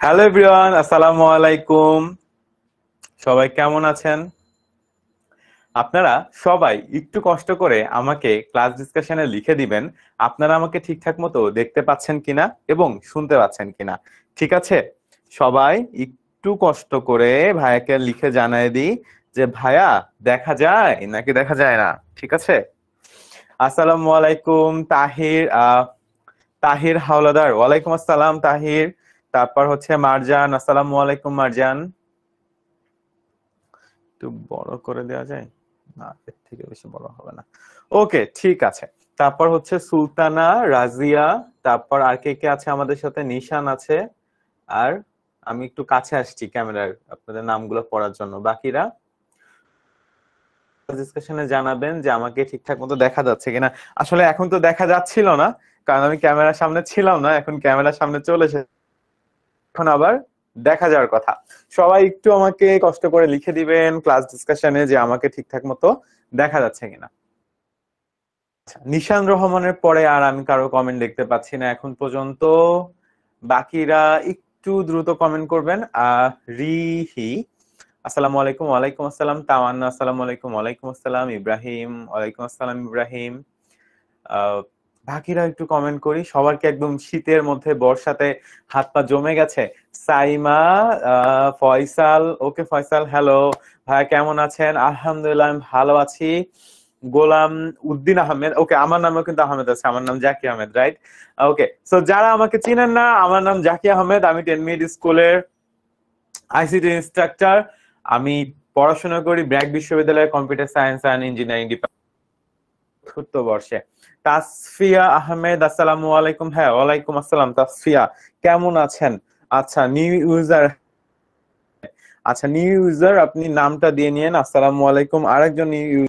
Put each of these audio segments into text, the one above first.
Hello everyone, আসসালামু আলাইকুম। সবাই কেমন আছেন? আপনারা সবাই একটু কষ্ট করে আমাকে ক্লাস ডিসকাশনে লিখে দিবেন আপনারা আমাকে ঠিকঠাক মতো দেখতে পাচ্ছেন কিনা এবং শুনতে পাচ্ছেন কিনা। ঠিক আছে, সবাই একটু কষ্ট করে ভাইয়াকে লিখে জানায় দিই যে ভাইয়া দেখা যায় নাকি দেখা যায় না। ঠিক আছে। আসসালামু আলাইকুম তাহির, তাহির হাওলাদার, ওয়ালাইকুম আসসালাম তাহির। তারপর হচ্ছে মারজান, আসসালামু আলাইকুম মারজান। একটু বড় করে দেওয়া যায়? না, এর থেকে বেশি বড় হবে না। ওকে, ঠিক আছে। তারপর হচ্ছে সুলতানা, রাজিয়া, তারপর আর কে কে আছে আমাদের সাথে? নিশান আছে। আর আমি একটু কাছে আসছি ক্যামেরার আপনাদের নামগুলো পড়ার জন্য। বাকিরা ডিসকাশনে জানাবেন যে আমাকে ঠিকঠাক মতো দেখা যাচ্ছে কিনা। আসলে এখন তো দেখা যাচ্ছিল না, কারণ আমি ক্যামেরার সামনে ছিলাম না, এখন ক্যামেরার সামনে চলে এসেছে, এখন আবার দেখা যাওয়ার কথা। সবাই একটু আমাকে কষ্ট করে লিখে দিবেন ক্লাস ডিসকাশনে যে আমাকে ঠিকঠাক মতো দেখা যাচ্ছে কিনা। আচ্ছা, নিশান রহমানের পরে আর আমি কারো কমেন্ট দেখতে পাচ্ছি না এখন পর্যন্ত। বাকিরা একটু দ্রুত কমেন্ট করবেন। রিহি, আসসালামু আলাইকুম। ওয়ালাইকুম আসসালাম। তাওয়ান্না, আসসালামু আলাইকুম। ওয়ালাইকুম আসসালাম। ইব্রাহিম, ওয়ালাইকুম আসসালাম ইব্রাহিম। আহ বাকিরা একটু কমেন্ট করি। সবার কি একদম শীতের মধ্যে বর্ষাতে হাত পা জমে গেছে? সাইমা, ফয়সাল, ওকে ফয়সাল, হ্যালো ভাইয়া, কেমন আছেন? আলহামদুলিল্লাহ আমি ভালো আছি। গোলাম উদ্দিন আহমেদ, ওকে, আমার নামও কিন্তু আহমেদ আছে, আমার নাম জাকি আহমেদ, রাইট? ওকে, সো যারা আমাকে চিনেন না, আমার নাম জাকি আহমেদ, আমি 10 মিনিট স্কুলের আইসিটি ইনস্ট্রাক্টর। আমি পড়াশোনা করি ব্র্যাক বিশ্ববিদ্যালয়ের computer science and engineering department, চতুর্থ বর্ষে। তাসফিয়া আহমেদ, আসসালামু আলাইকুম। হ্যাঁ, ওয়ালাইকুম আসসালাম তাসফিয়া, কেমন আছেন? আচ্ছা, নিউ ইউজার, আচ্ছা নিউ ইউজার আপনি নামটা দিয়ে নিয়েন। আসসালামু আলাইকুম। আরেকজন নিউ,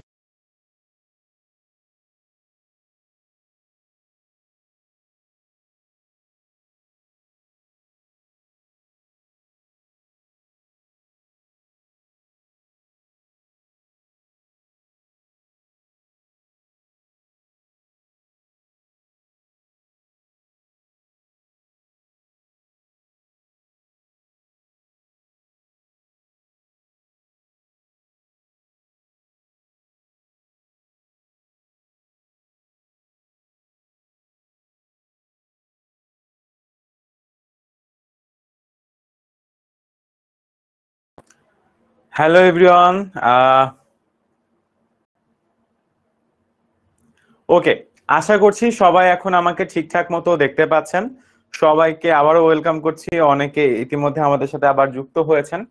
হ্যালো এভরিওয়ান। ওকে, আশা করছি সবাই এখন আমাকে ঠিকঠাক মতো দেখতে পাচ্ছেন। সবাইকে আবারও ওয়েলকাম করছি, অনেকে ইতিমধ্যে আমাদের সাথে আবার যুক্ত হয়েছেন।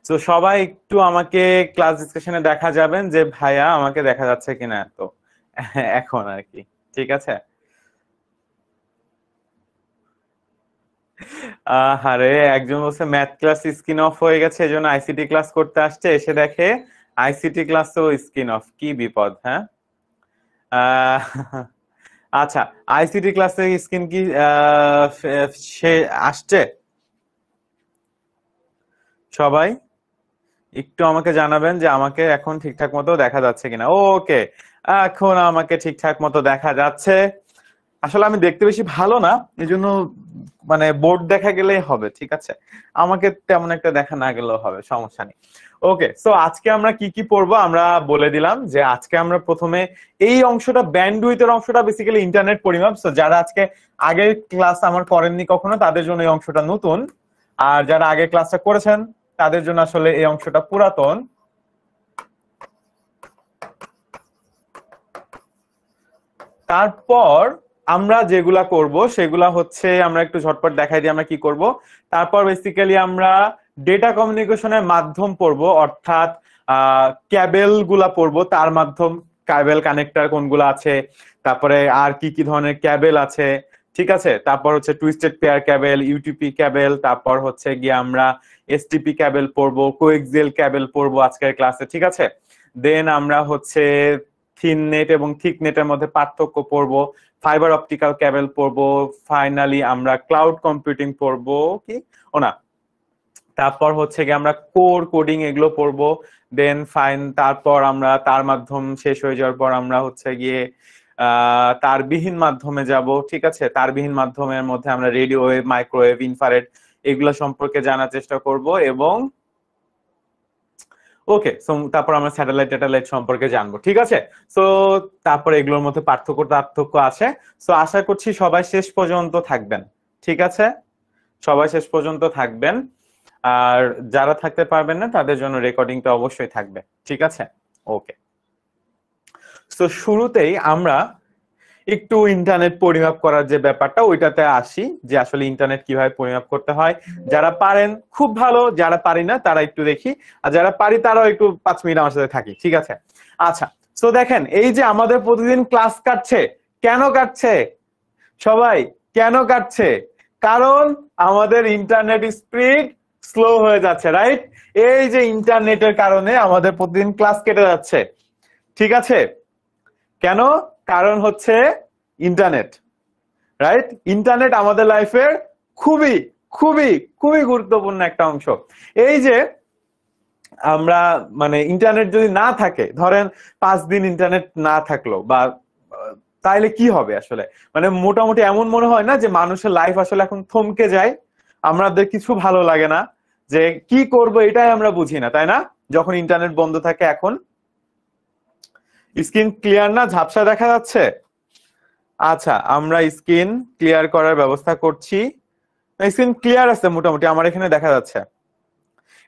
তো সবাই একটু আমাকে ক্লাস ডিসকাশনে দেখা যাবেন যে ভাইয়া আমাকে দেখা যাচ্ছে কিনা, তো এখন আর কি। ঠিক আছে। আরে, একজন বলছে ম্যাথ ক্লাস স্ক্রিন অফ হয়ে গেছে, এজন্য আইসিটি ক্লাস করতে আসছে, এসে দেখে আইসিটি ক্লাসও স্ক্রিন অফ। কি বিপদ, হ্যাঁ। আহ, আচ্ছা, আইসিটি ক্লাসে স্ক্রিন কি সে আসছে? সবাই একটু আমাকে জানাবেন যে আমাকে এখন ঠিকঠাক মতো দেখা যাচ্ছে কিনা। ওকে, এখন আমাকে ঠিকঠাক মতো দেখা যাচ্ছে। আসলে আমি দেখতে বেশি ভালো না, এই জন্য মানে বোর্ড দেখা গেলেই হবে। ঠিক আছে, আমাকে তেমন একটা দেখা না গেলেও হবে, সমস্যা নেই। ওকে, সো আজকে আমরা কি কি পড়বো আমরা বলে দিলাম যে আজকে আমরা প্রথমে এই অংশটা, ব্যান্ডউইথের অংশটা বেসিক্যালি ইন্টারনেট পরিমাপ। সো যারা আজকে আগের ক্লাস আমার করেননি কখনো, তাদের জন্য এই অংশটা নতুন। আর যারা আগের ক্লাসটা করেছেন তাদের জন্য আসলে এই অংশটা পুরাতন। তারপর আমরা যেগুলা করব সেগুলা হচ্ছে, আমরা একটু ঝটপট দেখাই দিই আমরা কি করব। তারপর বেসিক্যালি আমরা ডেটা কমিউনিকেশনের মাধ্যম পড়ব, অর্থাৎ ক্যাবেল গুলা পড়বো, তার মাধ্যম, ক্যাবেল কানেক্টর কোনগুলো আছে, তারপরে আর কি কি ধরনের ক্যাবেল আছে। ঠিক আছে, তারপর হচ্ছে twisted pair cable, UTP cable, তারপর হচ্ছে গিয়ে আমরা এসটিপি ক্যাবেল পড়বো, কোএক্সিয়াল ক্যাবেল পড়বো আজকের ক্লাসে। ঠিক আছে, দেন আমরা হচ্ছে থিন নেট এবং থিক নেটের মধ্যে পার্থক্য পড়বো, ফাইবার অপটিক্যাল ক্যাবেল পড়বো, ফাইনালি আমরা ক্লাউড কম্পিউটিং পড়বো, কি ও না, তারপর হচ্ছে গিয়ে আমরা কোর কোডিং এগুলো পড়বো। দেন ফাইন, তারপর আমরা তার মাধ্যম শেষ হয়ে যাওয়ার পর আমরা হচ্ছে গিয়ে তারবিহীন মাধ্যমে যাব। ঠিক আছে, তারবিহীন মাধ্যমের মধ্যে আমরা রেডিও ওয়েভ, মাইক্রোওয়েভ, ইনফ্রারেড এগুলা সম্পর্কে জানার চেষ্টা করব এবং ওকে, সো তারপর আমরা স্যাটেলাইট সম্পর্কে জানবো, ঠিক আছে। সো তারপর এগুলোর মধ্যে পার্থক্য আছে। সো আশা করছি সবাই শেষ পর্যন্ত থাকবেন, ঠিক আছে, সবাই শেষ পর্যন্ত থাকবেন। আর যারা থাকতে পারবেন না তাদের জন্য রেকর্ডিংটা অবশ্যই থাকবে, ঠিক আছে। ওকে, সো শুরুতেই আমরা একটু ইন্টারনেট পরিমাপ করার যে ব্যাপারটা ওইটাতে আসি, যে আসলে ইন্টারনেট কিভাবে পরিমাপ করতে হয়। যারা পারেন খুব ভালো, যারা পারি না তারা একটু দেখি, আর যারা পারি তারাও একটু 5 মিনিট আমার সাথে থাকি, ঠিক আছে। আচ্ছা, তো দেখেন এই যে আমাদের প্রতিদিন ক্লাস কাটছে, কেন কাটছে সবাই, কেন কাটছে? কারণ আমাদের ইন্টারনেট স্পিড স্লো হয়ে যাচ্ছে, রাইট? এই যে ইন্টারনেটের কারণে আমাদের প্রতিদিন ক্লাস কেটে যাচ্ছে, ঠিক আছে। কেন? কারণ হচ্ছে ইন্টারনেট, রাইট? ইন্টারনেট আমাদের লাইফের খুবই খুবই খুবই গুরুত্বপূর্ণ একটা অংশ। এই যে আমরা মানে ইন্টারনেট যদি না থাকে, ধরেন 5 দিন ইন্টারনেট না থাকলো বা তাইলে কি হবে আসলে? মানে মোটামুটি এমন মনে হয় না যে মানুষের লাইফ আসলে এখন থমকে যায়, আমাদের কিছু ভালো লাগে না, যে কি করব এটাই আমরা বুঝি না, তাই না? যখন ইন্টারনেট বন্ধ থাকে। এখন স্ক্রিন ক্লিয়ার না, ঝাপসা দেখা যাচ্ছে? আচ্ছা, আমরা স্ক্রিন ক্লিয়ার করার ব্যবস্থা করছি। স্ক্রিন ক্লিয়ার আছে মোটামুটি, আমার এখানে দেখা যাচ্ছে।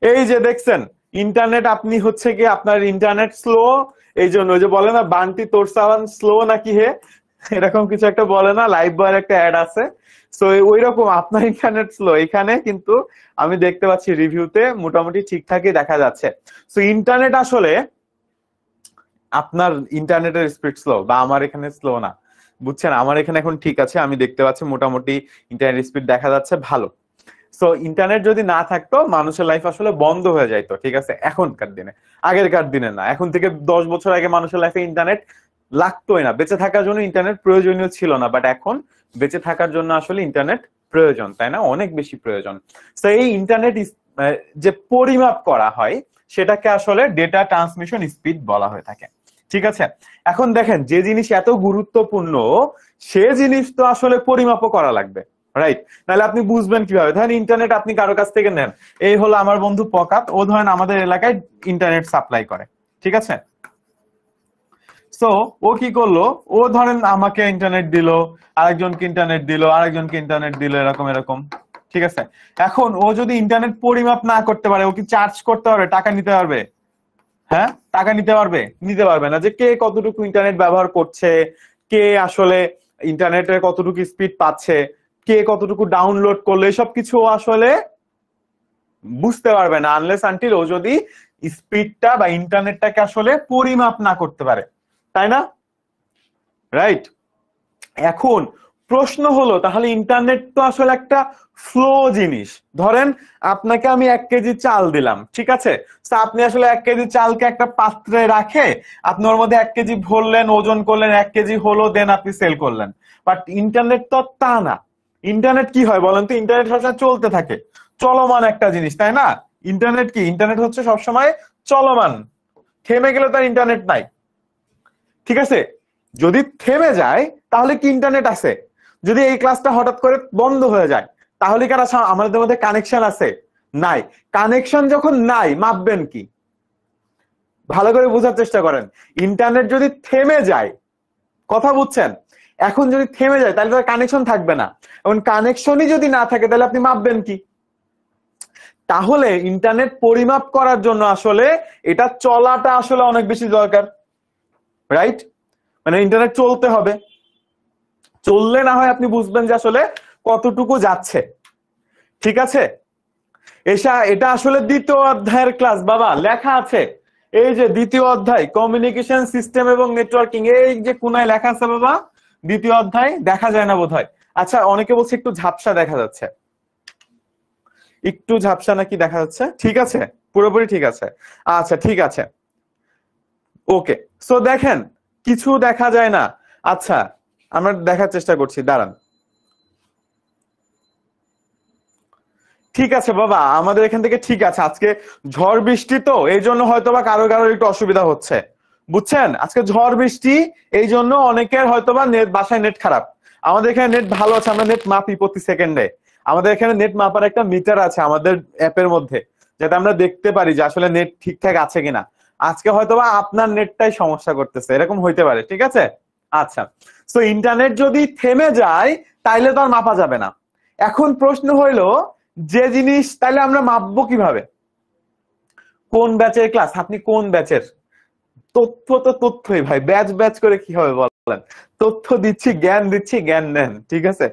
এই যে দেখছেন ইন্টারনেট, আপনি হচ্ছে কি আপনার ইন্টারনেট স্লো, এই জন্য ওই যে বলে না বান্টি তোর সাবান স্লো নাকি হে, এরকম কিছু একটা বলে না, লাইভ বয়ের একটা অ্যাড আছে। সো ওই রকম আপনার ইন্টারনেট স্লো, এখানে কিন্তু আমি দেখতে পাচ্ছি রিভিউতে মোটামুটি ঠিকঠাকই দেখা যাচ্ছে। সো ইন্টারনেট আসলে আপনার ইন্টারনেটের স্পিড স্লো, বা আমার এখানে স্লো না, বুঝছেন? আমার এখানে এখন ঠিক আছে, আমি দেখতে পাচ্ছি মোটামুটি ইন্টারনেট স্পিড দেখা যাচ্ছে ভালো। সো ইন্টারনেট যদি না থাকতো মানুষের লাইফ আসলে বন্ধ হয়ে যাইতো, ঠিক আছে, এখনকার দিনে, আগেরকার দিনে না। এখন থেকে 10 বছর আগে মানুষের লাইফে ইন্টারনেট লাগতোই না, বেঁচে থাকার জন্য ইন্টারনেট প্রয়োজনীয় ছিল না, বাট এখন বেঁচে থাকার জন্য আসলে ইন্টারনেট প্রয়োজন, তাই না? অনেক বেশি প্রয়োজন। তো এই ইন্টারনেট যে পরিমাপ করা হয় সেটাকে আসলে ডেটা ট্রান্সমিশন স্পিড বলা হয়ে থাকে, ঠিক আছে। এখন দেখেন যে জিনিস এত গুরুত্বপূর্ণ সে জিনিস তো আসলে পরিমাপও করা লাগবে, রাইট? নাহলে আপনি বুঝবেন কিভাবে? ধরেন ইন্টারনেট আপনি কারো কাছ থেকে নেন, এই হলো আমার বন্ধু পকাত, ও ধরেন আমাদের এলাকায় ইন্টারনেট সাপ্লাই করে, ঠিক আছে। সো ও কি করলো, ও ধরেন আমাকে ইন্টারনেট দিল, আরেকজনকে ইন্টারনেট দিল, আরেকজনকে ইন্টারনেট দিল, এরকম এরকম, ঠিক আছে। এখন ও যদি ইন্টারনেট পরিমাপ না করতে পারে, ও কি চার্জ করতে পারবে, টাকা নিতে পারবে? হ্যাঁ, টাকা নিতে পারবে? নিতে পারবে না। যে কে কতটুকু ইন্টারনেট ব্যবহার করছে, কে আসলে ইন্টারনেটের কতটুকু স্পিড পাচ্ছে, কে কতটুকু ডাউনলোড করলো, এসব কিছু আসলে বুঝতে পারবে না আনলেস আনটিল ও যদি স্পিডটা বা ইন্টারনেটটাকে আসলে পরিমাপ না করতে পারে, তাই না? রাইট। এখন প্রশ্ন হলো, তাহলে ইন্টারনেট তো আসলে একটা ফ্লো জিনিস। ধরেন আপনাকে আমি 1 কেজি চাল দিলাম, ঠিক আছে। আপনি আসলে 1 কেজি চালকে একটা পাত্রে রাখে আপনি ওর মধ্যে 1 কেজি ভরলেন, ওজন করলেন, 1 কেজি হলো, দেন আপনি সেল করলেন। বাট ইন্টারনেট তো তা না। ইন্টারনেট কি হয় বলেন তো? ইন্টারনেট সবসময় চলতে থাকে, চলমান একটা জিনিস, তাই না? ইন্টারনেট কি? ইন্টারনেট হচ্ছে সবসময় চলমান, থেমে গেলে তার ইন্টারনেট নাই, ঠিক আছে। যদি থেমে যায় তাহলে কি ইন্টারনেট আছে? যদি এই ক্লাসটা হঠাৎ করে বন্ধ হয়ে যায় তাহলে কি আর আমাদের মধ্যে কানেকশন আছে? নাই। কানেকশন যখন নাই মাপবেন কি? ভালো করে বোঝার চেষ্টা করেন। ইন্টারনেট যদি থেমে যায়, কথা বুঝছেন? এখন যদি থেমে যায় তাহলে তার কানেকশন থাকবে না, এখন কানেকশনই যদি না থাকে তাহলে আপনি মাপবেন কি? তাহলে ইন্টারনেট পরিমাপ করার জন্য আসলে এটা চলাটা আসলে অনেক বেশি দরকার, রাইট? মানে ইন্টারনেট চলতে হবে, চললে না হয় আপনি বুঝবেন যে আসলে কতটুকু যাচ্ছে, ঠিক আছে। এটা আসলে 2য় অধ্যায়ের ক্লাস বাবা, লেখা আছে এই যে 2য় অধ্যায় কমিউনিকেশন সিস্টেম এবং নেটওয়ার্কিং, এই যে কোনায় লেখা আছে বাবা 2য় অধ্যায়। দেখা যায় না বোধহয়। আচ্ছা, অনেকে বলছে একটু ঝাপসা দেখা যাচ্ছে, একটু ঝাপসা নাকি দেখা যাচ্ছে? ঠিক আছে, পুরোপুরি ঠিক আছে। আচ্ছা ঠিক আছে, ওকে। সো দেখেন কিছু দেখা যায় না। আচ্ছা, আমরা দেখার চেষ্টা করছি, দাঁড়ান। ঠিক আছে বাবা, আমাদের এখান থেকে ঠিক আছে। আজকে ঝড় বৃষ্টি তো এই জন্য হয়তোবা কারো কারো একটু অসুবিধা হচ্ছে, বুঝছেন? আজকে ঝড় বৃষ্টি এই জন্য অনেকের হয়তোবা নেট, বাসায় নেট খারাপ। আমাদের এখানে নেট ভালো আছে, আমরা নেট মাপি প্রতি সেকেন্ডে। আমাদের এখানে নেট মাপার একটা মিটার আছে আমাদের অ্যাপের মধ্যে, যাতে আমরা দেখতে পারি যে আসলে নেট ঠিকঠাক আছে কিনা। আজকে হয়তোবা আপনার নেটটাই সমস্যা করতেছে, এরকম হইতে পারে, ঠিক আছে। আচ্ছা, তো ইন্টারনেট যদি থেমে যায় তাইলে তো আর মাপা যাবে না। এখন প্রশ্ন হইলো যে জিনিস তাইলে আমরা মাপবো কিভাবে? কোন ব্যাচের ক্লাস, আপনি কোন ব্যাচের? তথ্য তো তথ্যই ভাই, ব্যাচ ব্যাচ করে কি হবে বলেন? তথ্য দিচ্ছি, জ্ঞান দিচ্ছি, জ্ঞান নেন, ঠিক আছে।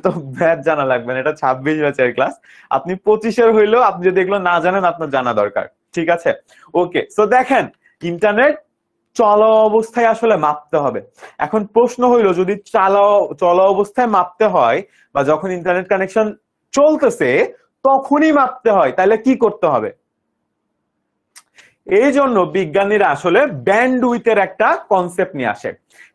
তো ব্যাচ জানা লাগবে না, এটা 26 ব্যাচের ক্লাস। আপনি 25-এর হইলেও আপনি যদি এগুলো না জানেন আপনার জানা দরকার, ঠিক আছে। ওকে, সো দেখেন ইন্টারনেট চলা অবস্থায় আসলে মাপতে হবে। এখন প্রশ্ন হইলো যদি চলা অবস্থায় মাপতে হয় বা যখন ইন্টারনেট কানেকশন চলতেছে তখনই মাপতে হয়, তাহলে কি করতে হবে? এই জন্য বিজ্ঞানীরা আসলে ব্যান্ডউইথের একটা কনসেপ্ট নিয়ে আসে,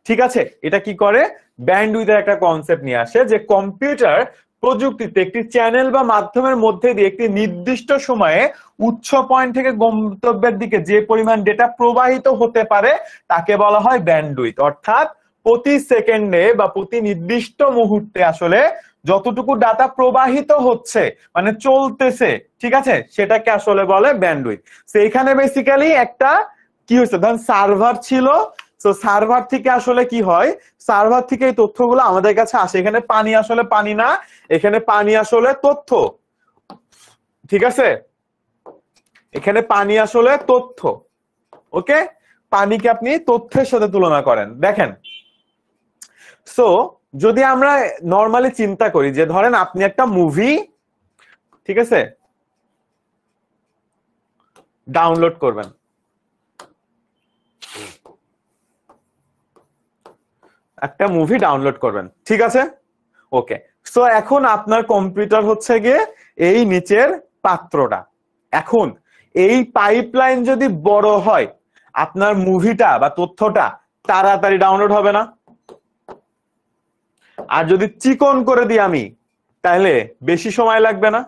ঠিক আছে। এটা কি করে? ব্যান্ডউইথের একটা কনসেপ্ট নিয়ে আসে যে কম্পিউটার প্রযুক্তিতে একটি চ্যানেল বা মাধ্যমের মধ্যে দিয়ে একটি নির্দিষ্ট সময়ে উৎস পয়েন্ট থেকে গন্তব্যের দিকে যে পরিমাণ ডেটা প্রবাহিত হতে পারে তাকে বলা হয় ব্যান্ডউইথ। অর্থাৎ প্রতি সেকেন্ডে বা প্রতি নির্দিষ্ট মুহূর্তে আসলে যতটুকু ডাটা প্রবাহিত হচ্ছে মানে চলতেছে, ঠিক আছে, সেটাকে আসলে বলে ব্যান্ডউইথ। সেইখানে বেসিক্যালি একটা কি হয়েছে, ধরেন সার্ভার ছিল, তো সার্ভার থেকে আসলে কি হয়, সার্ভার থেকে এই তথ্যগুলো আমাদের কাছে আসে। এখানে পানি আসলে পানি না, এখানে পানি আসলে তথ্য, ঠিক আছে। এখানে পানি আসলে তথ্য, ওকে। পানিকে আপনি তথ্যের সাথে তুলনা করেন, দেখেন। সো যদি আমরা নর্মালি চিন্তা করি যে ধরেন আপনি একটা মুভি, ঠিক আছে, ডাউনলোড করবেন, একটা মুভি ডাউনলোড করবেন, ঠিক আছে। ওকে, সো এখন আপনার কম্পিউটার হচ্ছে গিয়ে এই নিচের পাত্রটা। এখন এই পাইপলাইন যদি বড় হয় আপনার মুভিটা বা তথ্যটা তাড়াতাড়ি ডাউনলোড হবে না? আর যদি চিকন করে দিই আমি তাহলে বেশি সময় লাগবে না?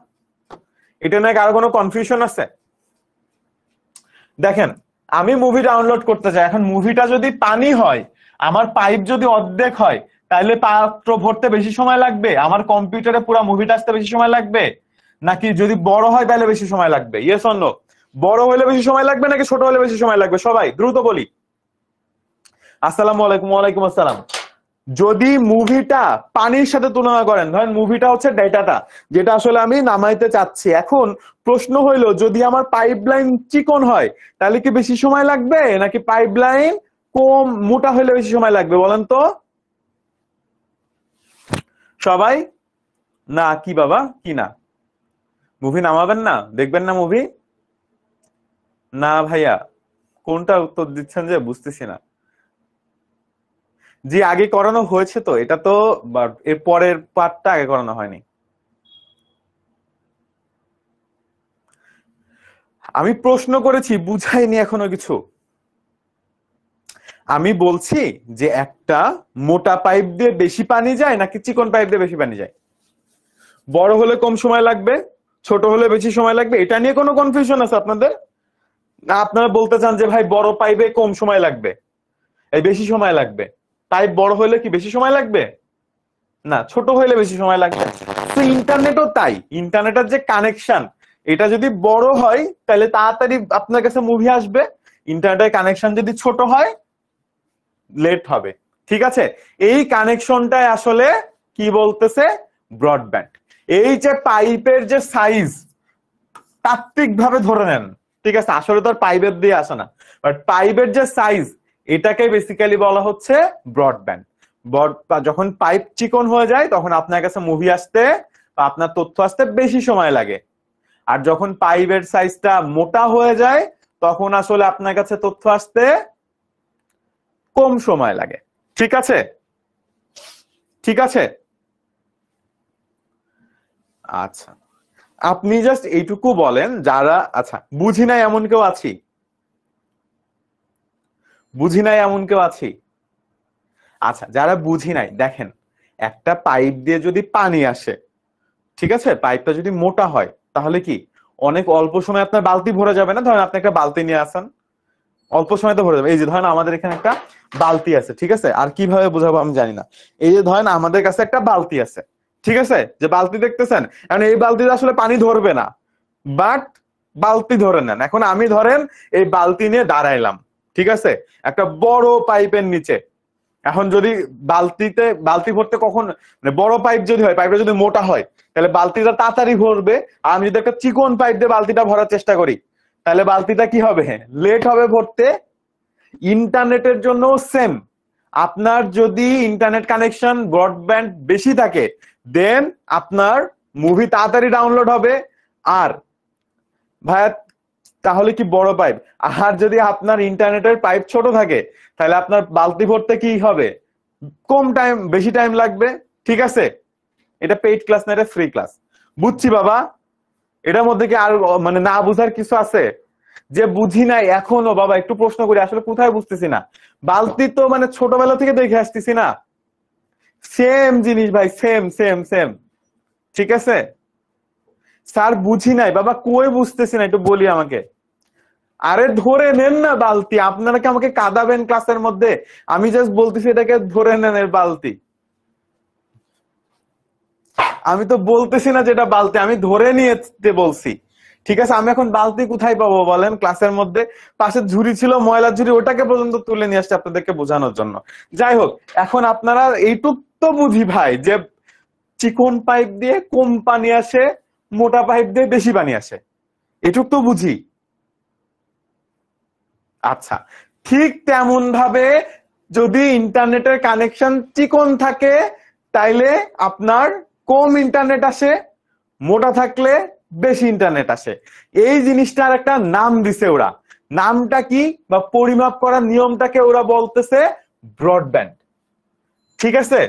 এটা নাকি আরো কোনো কনফিউশন আছে? দেখেন আমি মুভি ডাউনলোড করতে চাই, এখন মুভিটা যদি পানি হয়, আমার পাইপ যদি অর্ধেক হয়, তাহলে পাত্র ভরতে বেশি সময় লাগবে? আমার কম্পিউটারে পুরো মুভিটা আসতে বেশি সময় লাগবে? নাকি যদি বড় হয় তাহলে বেশি সময় লাগবে? Yes or no? বড় হলে বেশি সময় লাগবে নাকি ছোট হলে বেশি সময় লাগবে? সবাই দ্রুত বলি। আসসালামু আলাইকুম। ওয়ালাইকুম আসসালাম। যদি মুভিটা পানির সাথে তুলনা করেন, ধরেন মুভিটা হচ্ছে ডেটাটা যেটা আসলে আমি নামাইতে চাচ্ছি, এখন প্রশ্ন হইলো যদি আমার পাইপলাইন চিকন হয় তাহলে কি বেশি সময় লাগবে নাকি পাইপলাইন কম মোটা হইলে বেশি সময় লাগবে বলেন তো সবাই? না কি বাবা, কি না? মুভি নামাবেন না, দেখবেন না মুভি? না ভাইয়া, কোনটা উত্তর দিচ্ছেন যে বুঝতেছি না। জি আগে করানো হয়েছে তো, এটা তো এর পরের পার্টটা আগে করানো হয়নি। আমি প্রশ্ন করেছি, বুঝাইনি এখনো কিছু। আমি বলছি যে একটা মোটা পাইপ দিয়ে বেশি পানি যায় নাকি চিকন পাইপ দিয়ে বেশি পানি যায়? বড় হলে কম সময় লাগবে, ছোট হলে বেশি সময় লাগবে, এটা নিয়ে কোনো কনফিউশন আছে আপনাদের? না আপনারা বলতে চান যে ভাই বড় পাইপে কম সময় লাগবে, এই বেশি সময় লাগবে? পাইপ বড় হলে কি বেশি সময় লাগবে? না, ছোট হইলে বেশি সময় লাগবে। তো ইন্টারনেটও তাই, ইন্টারনেটের যে কানেকশন এটা যদি বড় হয় তাহলে তাড়াতাড়ি আপনার কাছে মুভি আসবে, ইন্টারনেটের কানেকশন যদি ছোট হয় লেট হবে, ঠিক আছে। এই কানেকশনটাই আসলে কি বলতেছে, ব্রডব্যান্ড। এই যে পাইপের যে সাইজ তাত্ত্বিক ভাবে ধরে নেন, ঠিক আছে, আসলে তো আর পাইপের দিয়ে আসে না, বাট পাইপের যে সাইজ এটাকে বেসিক্যালি বলা হচ্ছে ব্রডব্যান্ড। যখন পাইপ চিকন হয়ে যায় তখন আপনার কাছে মুভি আসতে বা আপনার তথ্য আসতে বেশি সময় লাগে, আর যখন পাইপের সাইজটা মোটা হয়ে যায় তখন আসলে আপনার কাছে তথ্য আসতে কম সময় লাগে, ঠিক আছে। ঠিক আছে, আচ্ছা আপনি জাস্ট এইটুকু বলেন যারা, আচ্ছা বুঝি নাই এমন কেউ আছি? বুঝি নাই এমন কেউ আছি? আচ্ছা যারা বুঝি নাই, দেখেন একটা পাইপ দিয়ে যদি পানি আসে, ঠিক আছে, পাইপটা যদি মোটা হয় তাহলে কি অনেক অল্প সময় আপনার বালতি ভরে যাবে না? ধরেন আপনি একটা বালতি নিয়ে আসেন, অল্প সময় তো ভরে যাবে। এই যে ধরেন আমাদের এখানে একটা বালতি আছে, ঠিক আছে, আর কিভাবে বোঝাবো আমি জানি না। এই যে ধরেন আমাদের কাছে একটা বালতি আছে, ঠিক আছে, যে বালতি দেখতেছেন, এখন এই বালতিতে আসলে পানি ধরবে না, বাট বালতি ধরে নেন। এখন আমি ধরেন এই বালতি নিয়ে দাঁড়াইলাম, ঠিক আছে, একটা বড় পাইপের নিচে। এখন যদি বালতি ভরতে কখন, মানে বড় পাইপ যদি হয়, পাইপটা যদি মোটা হয়, তাহলে বালতিটা তাড়াতাড়ি ভরবে। আর আমি যদি একটা চিকন পাইপ দিয়ে বালতিটা ভরার চেষ্টা করি, তাহলে বালতিটা কি হবে, লেট হবে ভরতে। ইন্টারনেটের জন্য সেম। আপনার যদি ইন্টারনেট কানেকশন ব্রডব্যান্ড বেশি থাকে, দেন আপনার মুভি তাড়াতাড়ি ডাউনলোড হবে। আর ভাইয়া তাহলে কি বড় পাইপ, আর যদি আপনার ইন্টারনেটের পাইপ ছোট থাকে, তাহলে আপনার বালতি ভরতে কি হবে, কম টাইম, বেশি টাইম লাগবে। ঠিক আছে, এটা পেইড ক্লাস না, এটা ফ্রি ক্লাস। বুঝছি বাবা, এটার মধ্যে কি আর মানে না বুঝার কিছু আছে? যে বুঝি নাই এখনো বাবা, একটু প্রশ্ন করি, আসলে কোথায় বুঝতেছি না। বালতি তো মানে ছোটবেলা থেকে দেখে আসতেছি না, সেম জিনিস ভাই, সেম সেম সেম। ঠিক আছে স্যার, বুঝি নাই বাবা, কই বুঝতেছি না, একটু বলি আমাকে। আরে ধরে নেন না বালতি, আপনারা কি আমাকে কাঁদাবেন ক্লাসের মধ্যে? আমি জাস্ট বলতেছি এটাকে ধরে নেন এর বালতি। আমি তো বলতেছি না যেটা বালতি, আমি ধরে নিয়ে বলছি। ঠিক আছে, আমি এখন বালতি কোথায় পাবো বলেন ক্লাসের মধ্যে? পাশে ঝুড়ি ছিল, ময়লার ঝুড়ি, ওটাকে পর্যন্ত তুলে নিয়ে আসছে আপনাদেরকে বোঝানোর জন্য। যাই হোক, এখন আপনারা এইটুক তো বুঝি ভাই, যে চিকন পাইপ দিয়ে কম পানি আসে, মোটা পাইপ দিয়ে বেশি পানি আসে, এটুক তো বুঝি। আচ্ছা, ঠিক তেমন ভাবে যদি ইন্টারনেটের কানেকশন চিকন থাকে, তাইলে আপনার কম ইন্টারনেট আসে, মোটা থাকলে বেশি ইন্টারনেট আসে। এই জিনিসটার একটা নাম দিছে ওরা। নামটা কি, বা পরিমাপ করার নিয়মটাকে ওরা বলতেছে ব্রডব্যান্ড। ঠিক আছে,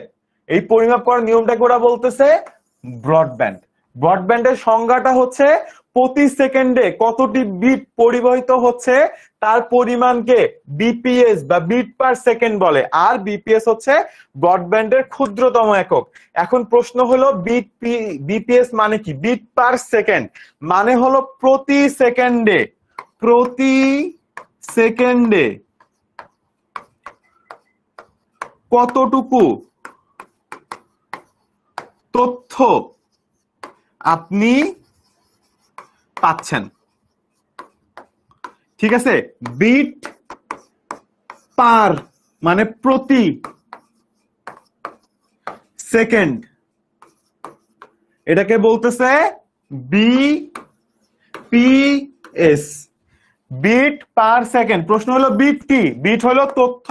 এই পরিমাপ করার নিয়মটাকে ওরা বলতেছে ব্রডব্যান্ড। ব্রডব্যান্ডের সংজ্ঞাটা হচ্ছে প্রতি সেকেন্ডে কতটি বিট পরিবাহিত হচ্ছে তার পরিমাণকে বিপিএস বা বিট পার সেকেন্ড বলে। আর বিপিএস হচ্ছে ব্রডব্যান্ডের ক্ষুদ্রতম একক। এখন প্রশ্ন হলো বিপিএস মানে কি? বিট পার সেকেন্ড মানে হলো প্রতি সেকেন্ডে কতটুকু তথ্য আপনি পাচ্ছেন। ঠিক আছে, বিট পার মানে প্রতি সেকেন্ড, এটাকে বলতেছে বিপিএস, বিট পার সেকেন্ড। প্রশ্ন হলো বিট কি? বিট হলো তথ্য,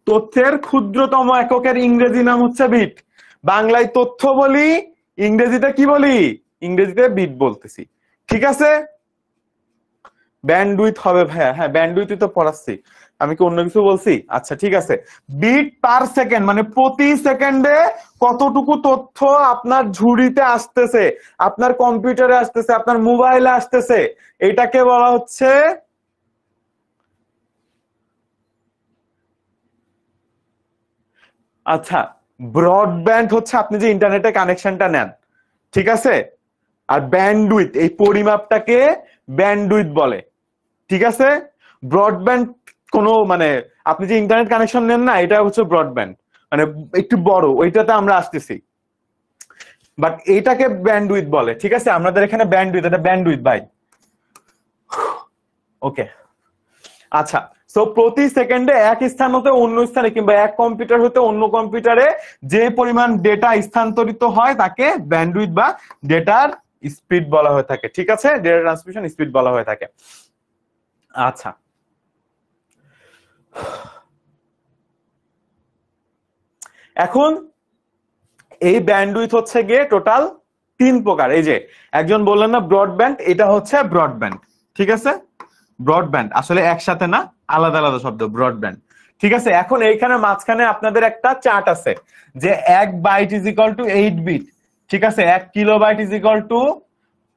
তথ্যের ক্ষুদ্রতম এককের ইংরেজি নাম হচ্ছে বিট। বাংলায় তথ্য বলি, ইংরেজিতে কি বলি? ইংরেজিতে বিট বলতেছি। ঠিক আছে, ব্যান্ডউইথ হবে ভাইয়া, হ্যাঁ ব্যান্ডউইথই তো পড়াচ্ছি, আমি কি অন্য কিছু বলছি? আচ্ছা ঠিক আছে, বিট পার সেকেন্ড মানে প্রতি সেকেন্ডে কতটুকু তথ্য আপনার ঝুড়িতে আসতেছে, আপনার কম্পিউটারে আসতেছে, আপনার মোবাইলে আসতেছে, এটাকে বলা হচ্ছে আচ্ছা ব্রডব্যান্ড। হচ্ছে আপনি যে ইন্টারনেটে কানেকশনটা নেন, ঠিক আছে, আর ব্যান্ডউইথ এই পরিমাপটাকে ব্যান্ডউইথ বলে। ঠিক আছে, ব্রডব্যান্ড কোনো মানে আপনি যে ইন্টারনেট কানেকশন নেন না, এটা হচ্ছে ব্রডব্যান্ড, মানে একটু বড়, ওইটাতে আমরা আসতেছি, বাট এইটাকে ব্যান্ডউইথ বলে। ঠিক আছে, আমাদের এখানে ব্যান্ডউইথ, এটা ব্যান্ডউইথ ভাই। ওকে আচ্ছা, সো প্রতি সেকেন্ডে এক স্থান হতে অন্য স্থানে কিংবা এক কম্পিউটার হতে অন্য কম্পিউটারে যে পরিমাণ ডেটা স্থানান্তরিত হয় তাকে ব্যান্ডউইথ বা ডেটার স্পিড বলা হয়ে থাকে। ঠিক আছে, ডেটা ট্রান্সমিশন স্পিড বলা হয়ে থাকে। আচ্ছা, এখন এই ব্যান্ডউইথ হচ্ছে গিয়ে টোটাল 3 প্রকার। এই যে একজন বললেন না ব্রডব্যান্ড, এটা হচ্ছে ব্রডব্যান্ড। ঠিক আছে, ব্রডব্যান্ড আসলে একসাথে না, আলাদা আলাদা শব্দ, ব্রডব্যান্ড। ঠিক আছে, এখন এইখানে মাঝখানে আপনাদের একটা চার্ট আছে যে 1 byte is equal to 8 bit. ঠিক আছে, 1 kilobyte is equal to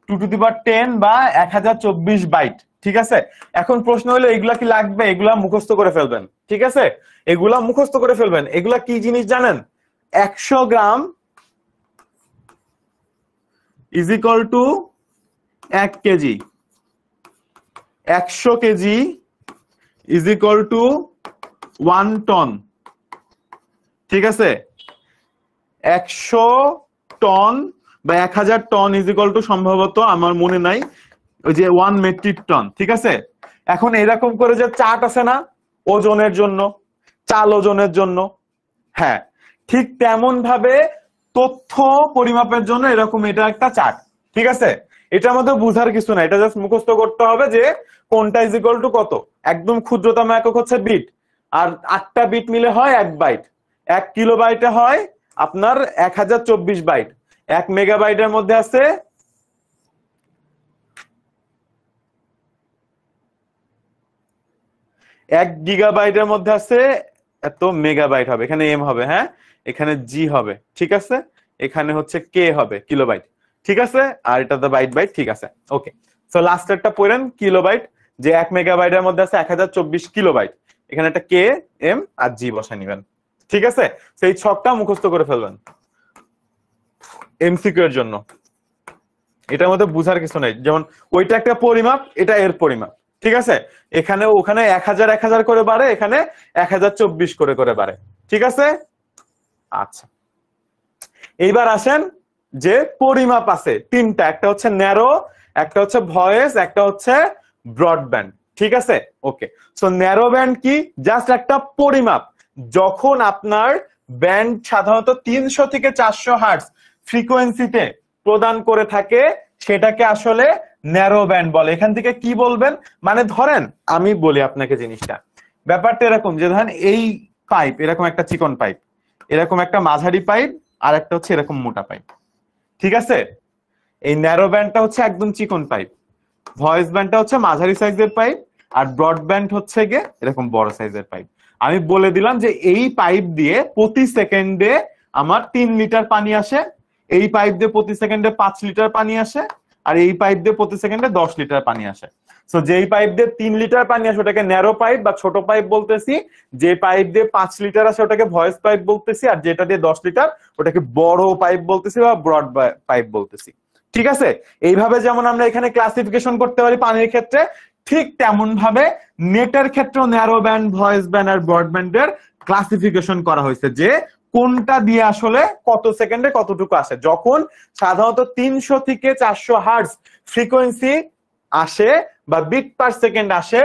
2 to the power 10 বা 1024 বাইট। ঠিক আছে, এখন প্রশ্ন হলো এগুলা কি লাগবে? এগুলা মুখস্থ করে ফেলবেন। ঠিক আছে, এগুলা মুখস্থ করে ফেলবেন। এগুলা কি জিনিস জানেন? 100 gram is equal to 1 KG, 100 KG is equal to 1 ton. ঠিক আছে, 100 টন বা 1000 টন ইজ ইকুয়াল টু সম্ভবত আমার মনে নাই ওই যে 1 মেট্রিক টন, ঠিক আছে। এখন এরকম করে যে চার্ট আছে না ওজনের জন্য, চাল ওজনের জন্য, হ্যাঁ ঠিক তেমন ভাবে তথ্য পরিমাপের জন্য এরকম এটা একটা চার্ট, ঠিক আছে। এটা আমাদের বুঝার কিছু না, এটা জাস্ট মুখস্থ করতে হবে যে কোনটা ইজ ইকুয়াল টু কত। একদম ক্ষুদ্রতম একক হচ্ছে বিট, আর 8টা বিট মিলে হয় 1 বাইট। 1 কিলোবাইটে হয় আপনার 1024 বাইট। 1 মেগাবাইটের মধ্যে আছে 1 গিগাবাইটের মধ্যে আছে এত মেগাবাইট হবে, এখানে এম হবে, হ্যাঁ এখানে জি হবে, ঠিক আছে। এখানে হচ্ছে কে হবে কিলোবাইট, ঠিক আছে। আর এটা তো বাইট বাইট, ঠিক আছে ওকে। সো লাস্টেরটা পড়েন কিলোবাইট, যে 1 মেগাবাইটের মধ্যে আছে 1024 কিলোবাইট। এখানে একটা কে এম আর জি বসায় নিবেন, ঠিক আছে। সেই ছকটা মুখস্থ করে ফেলবেন এমসিকিউ এর জন্য। এটার মধ্যে বুঝার কিছু নাই, যেমন ওইটা একটা পরিমাপ, এটা এর পরিমাপ, ঠিক আছে। এখানে ওখানে 1000 1000 করে বাড়ে, এখানে 1024 করে করে বাড়ে, ঠিক আছে। আচ্ছা এইবার আসেন যে পরিমাপ আছে তিনটা, একটা হচ্ছে ন্যারো, একটা হচ্ছে ভয়েস, একটা হচ্ছে ব্রডব্যান্ড, ঠিক আছে ওকে। সো ন্যারো ব্যান্ড কি, জাস্ট একটা পরিমাপ। যখন আপনার ব্যান্ড সাধারণত 300 থেকে 400 হার্টজ ফ্রিকোয়েন্সিতে প্রদান করে থাকে, সেটাকে আসলে ন্যারো ব্যান্ড বলে। এখান থেকে কি বলবেন, মানে ধরেন আমি বলি আপনাকে জিনিসটা, ব্যাপারটা এরকম যে ধরেন এই পাইপ, এরকম একটা চিকন পাইপ, এরকম একটা মাঝারি পাইপ, আর একটা হচ্ছে এরকম মোটা পাইপ, ঠিক আছে। এই ন্যারো ব্যান্ডটা হচ্ছে একদম চিকন পাইপ, ভয়েস ব্যান্ডটা হচ্ছে মাঝারি সাইজের পাইপ, আর ব্রডব্যান্ড হচ্ছে গিয়ে এরকম বড় সাইজের পাইপ। আমি বলে দিলাম যে এই পাইপ দিয়ে প্রতি সেকেন্ডে আমার 3 লিটার পানি আসে, এই পাইপ দিয়ে প্রতি সেকেন্ডে 5 লিটার পানি আসে, আর এই পাইপ দিয়ে প্রতি সেকেন্ডে 10 লিটার পানি আসে। সো যেই পাইপ দিয়ে 3 লিটার পানি আসে ওটাকে ন্যারো পাইপ বা ছোট পাইপ বলতেছি, যে পাইপ দিয়ে 5 লিটার আসে ওটাকে ভয়েস পাইপ বলতেছি, আর যেটা দিয়ে 10 লিটার ওটাকে বড় পাইপ বলতেছি বা ব্রড পাইপ বলতেছি, ঠিক আছে। এইভাবে যেমন আমরা এখানে ক্লাসিফিকেশন করতে পারি পানির ক্ষেত্রে, ঠিক তেমন ভাবে নেটের ক্ষেত্রে ন্যারো ব্যান্ড, ভয়েস ব্যান্ড আর ব্রডব্যান্ডের ক্লাসিফিকেশন করা হয়েছে, যে কোনটা দিয়ে আসলে কত সেকেন্ডে কতটুকু আসে। যখন সাধারণত 300 থেকে 400 হার্টজ ফ্রিকোয়েন্সি আসে বা বিট পার সেকেন্ড আসে,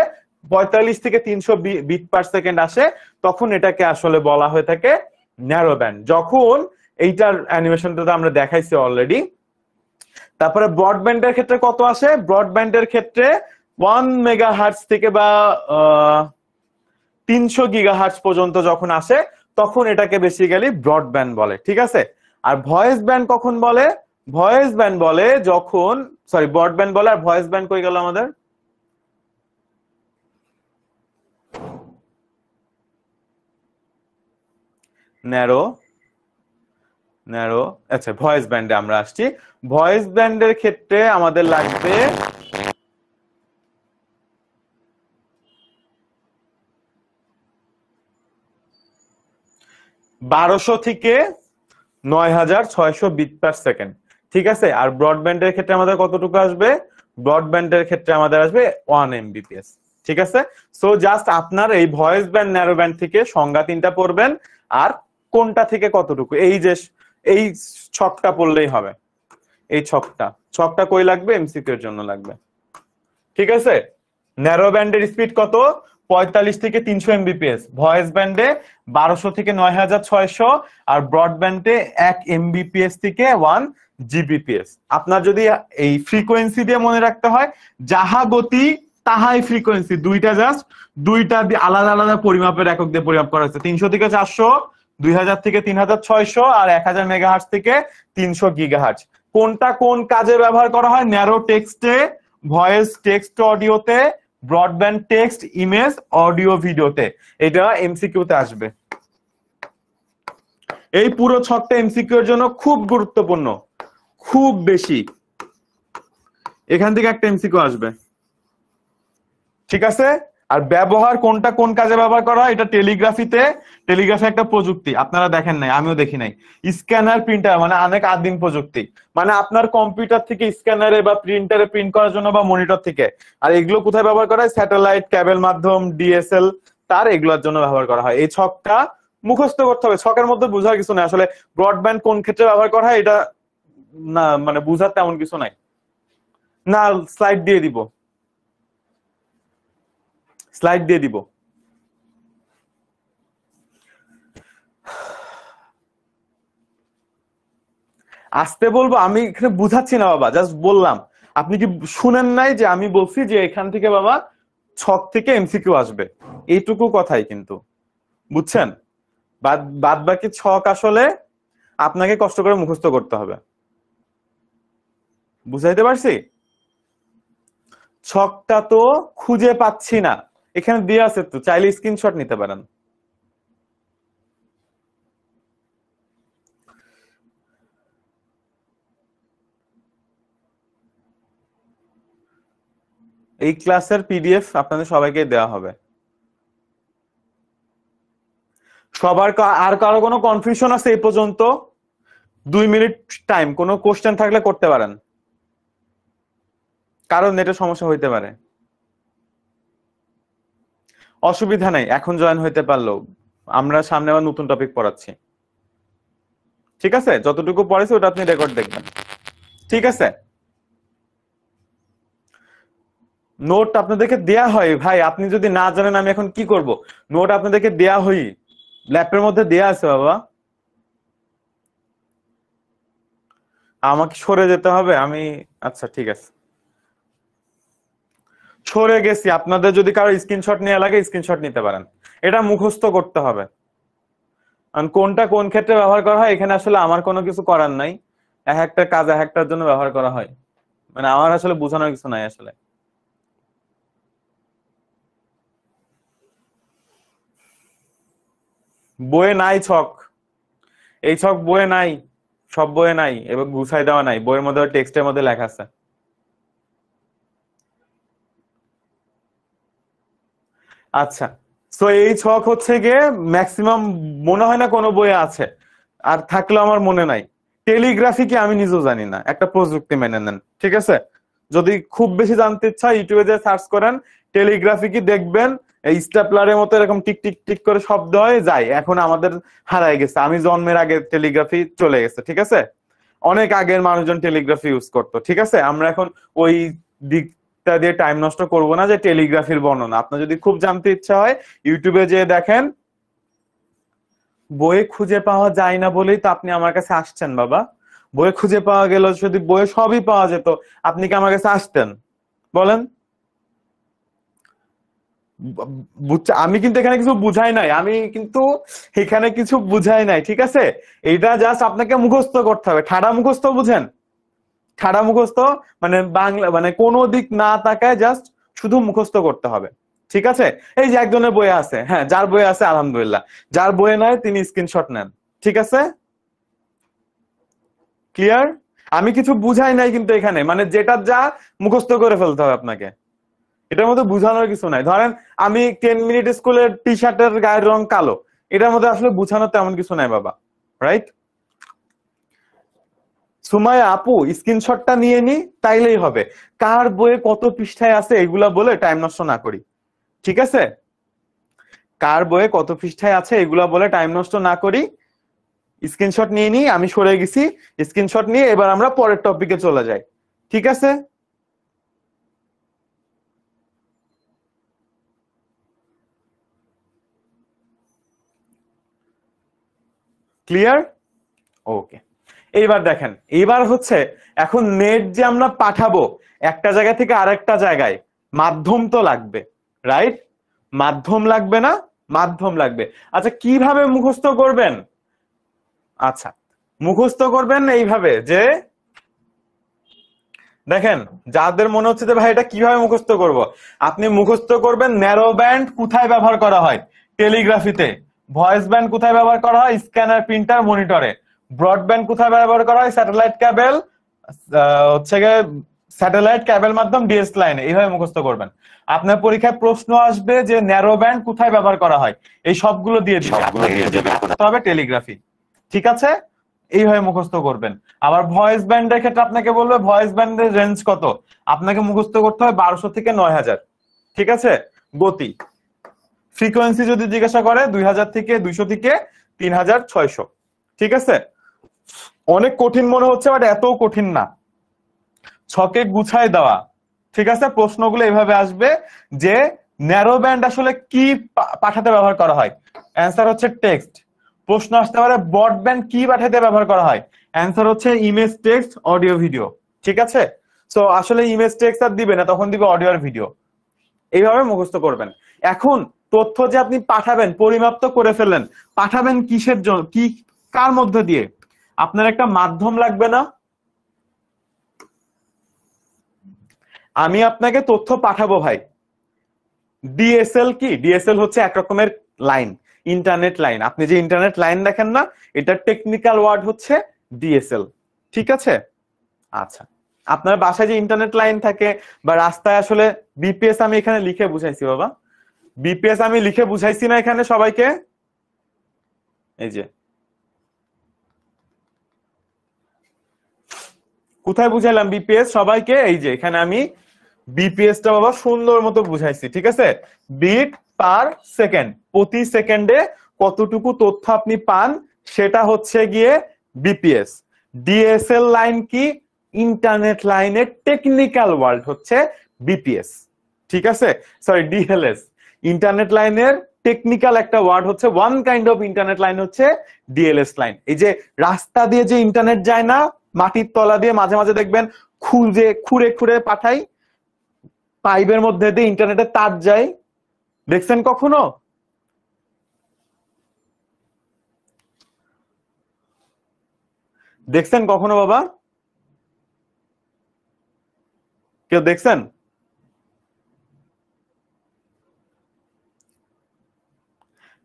45 থেকে 300 বিট পার সেকেন্ড আসে, তখন এটাকে আসলে বলা হয়ে থাকে ন্যারো ব্যান্ড। যখন এইটার অ্যানিমেশনটা আমরা দেখাইছি অলরেডি। তারপরে ব্রডব্যান্ডের ক্ষেত্রে কত আসে, ব্রডব্যান্ডের ক্ষেত্রে 1 মেগাহার্টজ থেকে বা 300 গিগাহার্টজ পর্যন্ত যখন আসে তখন এটাকে বেসিক্যালি ব্রডব্যান্ড বলে, ঠিক আছে। আর ভয়েস ব্যান্ড কখন বলে, ভয়েস ব্যান্ড বলে যখন, সরি ব্রডব্যান্ড বলে, আর ভয়েস ব্যান্ড কই গেল আমাদের, ন্যারো ন্যারো, আচ্ছা ভয়েস ব্যান্ডে আমরা আসছি। ভয়েস ব্যান্ডের ক্ষেত্রে আমাদের লাগবে 1200 থেকে 9600 বিট পার সেকেন্ড, ঠিক আছে। আর ব্রডব্যান্ডের ক্ষেত্রে আমাদের কতটুকু আসবে, ব্রডব্যান্ডের ক্ষেত্রে আমাদের আসবে 1 এমবিপিএস, ঠিক আছে। সো জাস্ট আপনার এই ভয়েস ব্যান্ড, ন্যারো ব্যান্ড থেকে সংজ্ঞা 3টা পড়বেন, আর কোনটা থেকে কতটুকু, এই যে এই ছকটা পড়লেই হবে। এই ছকটা কই লাগবে, এমসিকিউ এর জন্য লাগবে, ঠিক আছে। ন্যারো ব্যান্ডের স্পিড কত, 45 থেকে 300 এমবিপিএস, ভয়েস ব্যান্ডে 1200 থেকে 9600, আর ব্রডব্যান্ডে 1 এমবিপিএস থেকে 1 জিবিপিএস। আপনার যদি এই ফ্রিকোয়েন্সি দিয়ে মনে রাখতে হয়, যাহা গতি তাহাই ফ্রিকোয়েন্সি, দুইটা আলাদা আলাদা পরিমাপের একক দিয়ে পরিমাপ করা হয়েছে। 300 থেকে 400, 2000 থেকে 3600, আর 1000 মেগাহার্টজ থেকে 300 গিগাহার্টজ। কোনটা কোন কাজে ব্যবহার করা হয়, ন্যারো টেক্সটে, ভয়েস টেক্সট অডিওতে, ব্রডব্যান্ড টেক্সট ইমেজ অডিও ভিডিওতে। এটা এমসিকিউতে আসবে। এই পুরো ছকটা এমসিকিউ এর জন্য খুব গুরুত্বপূর্ণ, খুব বেশি। এখান থেকে একটা এমসিকিউ আসবে, ঠিক আছে। আর ব্যবহার কোনটা কোন কাজে ব্যবহার করা হয়, এটা টেলিগ্রাফি একটা প্রযুক্তি, আপনারা দেখেন নাই, আমিও দেখি নাই। স্ক্যানার প্রিন্টার মানে অনেক আদিম প্রযুক্তি, মানে আপনার কম্পিউটার থেকে স্ক্যানারে বা প্রিন্টারে প্রিন্ট করার জন্য বা মনিটর থেকে। আর এগুলো কোথায় ব্যবহার করা হয়, স্যাটেলাইট, ক্যাবেল মাধ্যম, ডিএসএল তার, এগুলোর জন্য ব্যবহার করা হয়। এই ছকটা মুখস্থ করতে হবে, ছকের মধ্যে বোঝার কিছু নাই আসলে। ব্রডব্যান্ড কোন ক্ষেত্রে ব্যবহার করা হয় এটা না মানে বুঝার তেমন কিছু নাই। না স্লাইড দিয়ে দিব, স্লাইড দিয়ে দিব। আসতে বলবো আমি এখানে বুঝাচ্ছি না বাবা, জাস্ট বললাম। আপনি কি শুনেন নাই যে আমি বলছি যে এখান থেকে বাবা ছক থেকে এমসিকিউ আসবে, এইটুকু কথাই কিন্তু, বুঝছেন? বাদ বাদ বাকি ছক আসলে আপনাকে কষ্ট করে মুখস্থ করতে হবে। বুঝাইতে পারছি? ছকটা তো খুঁজে পাচ্ছি না, এখানে দিয়ে আছে তো, চাইলে স্ক্রিনশট নিতে পারেন। এই ক্লাসের পিডিএফ আপনাদের সবাইকে দেওয়া হবে। সবার আর কারো কোনো কনফিউশন আছে এই পর্যন্ত? 2 মিনিট টাইম, কোনো কোশ্চেন থাকলে করতে পারেন, কারণ নেটের সমস্যা হইতে পারে। অসুবিধা নাই, এখন জয়েন হইতে পারলো, আমরা সামনে আবার নতুন টপিক পড়াচ্ছি। ঠিক আছে, যতটুকু পড়েছি ওটা আপনি রেকর্ড দেখবেন। ঠিক আছে, নোট আপনাদেরকে দেয়া হয় ভাই, আপনি যদি না জানেন আমি এখন কি করব? নোট আপনাদেরকে দেয়া হই, ল্যাপের মধ্যে দেয়া আছে বাবা। আমাকে সরে যেতে হবে আমি, আচ্ছা ঠিক আছে সরে গেছি। আপনাদের যদি কারো স্ক্রিনশট নেওয়া লাগে স্ক্রিনশট নিতে পারেন, এটা মুখস্থ করতে হবে। কারণ কোনটা কোন ক্ষেত্রে ব্যবহার করা হয় এখানে আসলে আমার কোনো কিছু করার নাই, এক একটা কাজ এক একটার জন্য ব্যবহার করা হয়, মানে আমার আসলে বোঝানোর কিছু নাই আসলে। বইয়ে নাই ছক, এই ছক বইয়ে নাই, সব বইয়ে নাই, এবং গুছাই দেওয়া নাই, বইয়ের মধ্যে টেক্সটের মধ্যে লেখা আছে। আচ্ছা, তো এই ছক হচ্ছে গিয়ে ম্যাক্সিমাম মনে হয় না কোনো বইয়ে আছে, আর থাকলেও আমার মনে নাই। টেলিগ্রাফি কি আমি নিজেও জানি না, একটা প্রযুক্তি মেনে নেন, ঠিক আছে? যদি খুব বেশি জানতে ইচ্ছা ইউটিউবে যে সার্চ করেন টেলিগ্রাফি কি, দেখবেন এই স্টেপলারের মতো এরকম টিক টিক টিক করে শব্দ হয়ে যায়। এখন আমাদের হারায় গেছে, আমি জন্মের আগে টেলিগ্রাফি চলে গেছে, ঠিক আছে? অনেক আগের মানুষজন টেলিগ্রাফি ইউজ করতো, ঠিক আছে? আমরা এখন ওই দিকটা দিয়ে টাইম নষ্ট করব না যে টেলিগ্রাফির বর্ণনা। আপনার যদি খুব জানতে ইচ্ছা হয় ইউটিউবে যেয়ে দেখেন, বইয়ে খুঁজে পাওয়া যায় না বলেই তো আপনি আমার কাছে আসছেন বাবা। বইয়ে খুঁজে পাওয়া গেল, যদি বইয়ে সবই পাওয়া যেত আপনি কি আমার কাছে আসতেন বলেন? আমি কিন্তু এখানে কিছু বুঝাই নাই, আমি কিন্তু এখানে কিছু বুঝাই নাই, ঠিক আছে? এটা জাস্ট আপনাকে মুখস্থ করতে হবে, ঠাড়া মুখস্থ, বুঝেন? ঠাড়া মুখস্থ মানে বাংলা, মানে কোনো দিক না তাকায় জাস্ট শুধু মুখস্থ করতে হবে, ঠিক আছে? এই যে একজনের বইয়ে আছে, হ্যাঁ যার বইয়ে আছে আলহামদুলিল্লাহ, যার বইয়ে নাই তিনি স্ক্রিনশট নেন, ঠিক আছে? ক্লিয়ার? আমি কিছু বুঝাই নাই কিন্তু এখানে, মানে যেটা যা মুখস্থ করে ফেলতে হবে আপনাকে, এটার মধ্যে বুঝানোর কিছু নাই। ধরেন আমি 10 মিনিট স্কুলের টি শার্টের গায়ের রং কালো, এটার মধ্যে আসলে বুঝানোর তেমন কিছু নাই বাবা, রাইট? সুমাইয়া আপু স্ক্রিনশটটা নিয়ে নি, তাইলেই হবে। কার বইয়ে কত পৃষ্ঠায় আছে এগুলা বলে টাইম নষ্ট না করি, ঠিক আছে? কার বইয়ে কত পৃষ্ঠায় আছে এগুলা বলে টাইম নষ্ট না করি, স্ক্রিনশট নিয়ে নি, আমি সরে গেছি, স্ক্রিনশট নিয়ে এবার আমরা পরের টপিকে চলে যাই, ঠিক আছে? ক্লিয়ার? ওকে, এইবার দেখেন, এইবার হচ্ছে এখন নেট যে আমরা পাঠাবো একটা জায়গা থেকে আরেকটা জায়গায়, মাধ্যম তো লাগবে, রাইট? মাধ্যম লাগবে না? মাধ্যম লাগবে। আচ্ছা কিভাবে মুখস্থ করবেন? আচ্ছা, মুখস্থ করবেন এইভাবে যে, দেখেন যাদের মনে হচ্ছে যে ভাই এটা কিভাবে মুখস্থ করব, আপনি মুখস্থ করবেন ন্যারো ব্যান্ড কোথায় ব্যবহার করা হয়, টেলিগ্রাফিতে। ভয়েস ব্যান্ড কোথায় ব্যবহার করা হয়, স্ক্যানার, প্রিন্টার, মনিটরে। ব্রডব্যান্ড কোথায় ব্যবহার করা হয়, স্যাটেলাইট ক্যাবেল, হচ্ছে গিয়ে স্যাটেলাইট ক্যাবেল মাধ্যম ডিএস লাইনে। এইভাবে মুখস্থ করবেন। আপনার পরীক্ষায় প্রশ্ন আসবে যে ন্যারো ব্যান্ড কোথায় ব্যবহার করা হয়, এই সবগুলো দিয়ে দিবে, তবে টেলিগ্রাফি, ঠিক আছে? এইভাবে মুখস্থ করবেন। আবার ভয়েস ব্যান্ডের ক্ষেত্রে আপনাকে বলবে ভয়েস ব্যান্ডের রেঞ্জ কত, আপনাকে মুখস্থ করতে হয় 1200 থেকে 9000, ঠিক আছে? গতি ফ্রিকোয়েন্সি যদি জিজ্ঞাসা করে 2000 থেকে 200 থেকে 3600। ঠিক আছে, অনেক কঠিন মনে হচ্ছে বাট এত কঠিন না, ছকে গুছায় দেওয়া। ঠিক আছে, প্রশ্নগুলো এভাবে আসবে যে ন্যারো ব্যান্ড আসলে কি পাঠাতে ব্যবহার করা হয়, অ্যান্সার হচ্ছে টেক্সট। প্রশ্ন আসতে পারে ব্রডব্যান্ড কি পাঠাতে ব্যবহার করা হয়, অ্যান্সার হচ্ছে ইমেজ, টেক্সট, অডিও, ভিডিও। ঠিক আছে, সো আসলে ইমেজ টেক্সট আর দিবে না, তখন দিবে অডিও আর ভিডিও। এইভাবে মুখস্থ করবেন। এখন তথ্য যে আপনি পাঠাবেন, পরিমাপ তো করে ফেললেন, পাঠাবেন কিসের জন্য, কি কার মধ্য দিয়ে? আপনার একটা মাধ্যম লাগবে না? আমি আপনাকে তথ্য পাঠাবো ভাই, ডিএসএল কি? ডিএসএল হচ্ছে এক রকমের লাইন, ইন্টারনেট লাইন। আপনি যে ইন্টারনেট লাইন দেখেন না, এটা টেকনিক্যাল ওয়ার্ড হচ্ছে ডিএসএল। ঠিক আছে, আচ্ছা, আপনার বাসায় যে ইন্টারনেট লাইন থাকে বা রাস্তায়, আসলে বিপিএস আমি এখানে লিখে বুঝাইছি বাবা, বিপিএস আমি লিখে বুঝাইছি না এখানে সবাইকে? এই যে কোথায় বুঝাইলাম বিপিএস সবাইকে? এই যে এখানে আমি বিপিএসটা বাবা সুন্দর মতো বুঝাইছি। ঠিক আছে, বিট পার সেকেন্ড, প্রতি সেকেন্ডে কতটুকু তথ্য আপনি পান সেটা হচ্ছে গিয়ে বিপিএস। ডিএসএল লাইন কি? ইন্টারনেট লাইনের টেকনিক্যাল ওয়ার্ড হচ্ছে বিপিএস। ঠিক আছে, সরি ডিএলএস, ইন্টারনেট লাইনের টেকনিক্যাল একটা ওয়ার্ড হচ্ছে, one kind of internet line হচ্ছে ডিএলএস লাইন। এই যে রাস্তা দিয়ে যে ইন্টারনেট যায় না, মাটির তলা দিয়ে মাঝে মাঝে দেখবেন খুঁজে খুঁড়ে খুঁড়ে পাঠাই, পাইপের মধ্যে দিয়ে ইন্টারনেটের তার যায়, দেখছেন কখনো? দেখছেন কখনো বাবা? কেউ দেখছেন?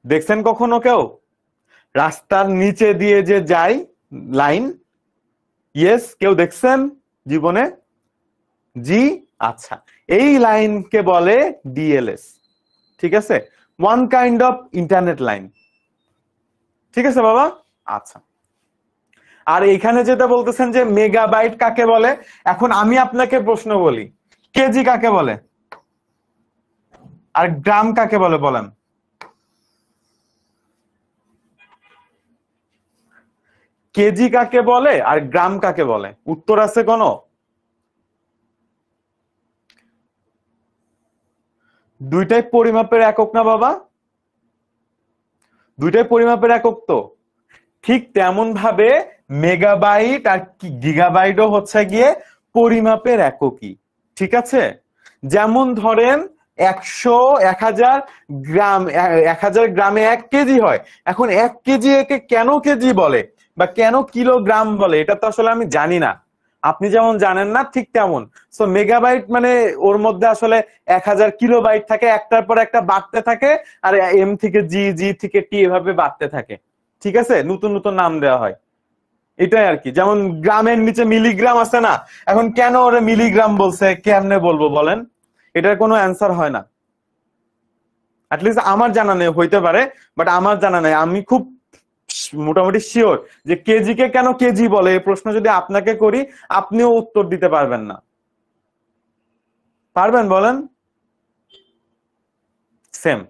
দেখছেন কখনো কেউ রাস্তার নিচে দিয়ে যে যায় লাইন? ইয়েস, কেউ দেখছেন জীবনে? জি, আচ্ছা, এই লাইনকে বলে ডিএলএস। ঠিক আছে, one kind of internet line. ঠিক আছে বাবা, আচ্ছা। আর এখানে যেটা বলতেছেন যে মেগাবাইট কাকে বলে, এখন আমি আপনাকে প্রশ্ন বলি, কেজি কাকে বলে আর গ্রাম কাকে বলে বলেন? কেজি কাকে বলে আর গ্রাম কাকে বলে? উত্তর আছে কোনো? দুইটাই পরিমাপের একক না বাবা? দুইটাই পরিমাপের একক তো। ঠিক তেমন ভাবে মেগাবাইট আর গিগাবাইটও হচ্ছে গিয়ে পরিমাপের এককই। ঠিক আছে, যেমন ধরেন 100, 1000 গ্রাম, 1000 গ্রামে 1 কেজি হয়। এখন 1 কেজি একে কেন কেজি বলে বা কেন কিলোগ্রাম বলে, এটা তো আসলে আমি জানি না। আপনি যেমন জানেন না, ঠিক তেমন। সো মেগাবাইট মানে ওর মধ্যে আসলে 1000 কিলোবাইট থাকে, একটার পর একটা বাড়তে থাকে, আর এম থেকে জি, জি থেকে টি, এভাবে বাড়তে থাকে। ঠিক আছে, নতুন নতুন নাম দেওয়া হয়, এটাই আর কি। যেমন গ্রামের নিচে মিলিগ্রাম আছে না, এখন কেন ওরা মিলিগ্রাম বলছে, কেমনে বলবো বলেন? এটার কোনো অ্যান্সার হয় না, অ্যাটলিস্ট আমার জানা নেই, হইতে পারে বাট আমার জানা নেই। আমি খুব মোটামুটি শিওর যে কেজি কে কেন কেজি বলে, এই প্রশ্ন যদি আপনাকে করি আপনিও উত্তর দিতে পারবেন না। পারবেন বলেন? সেম।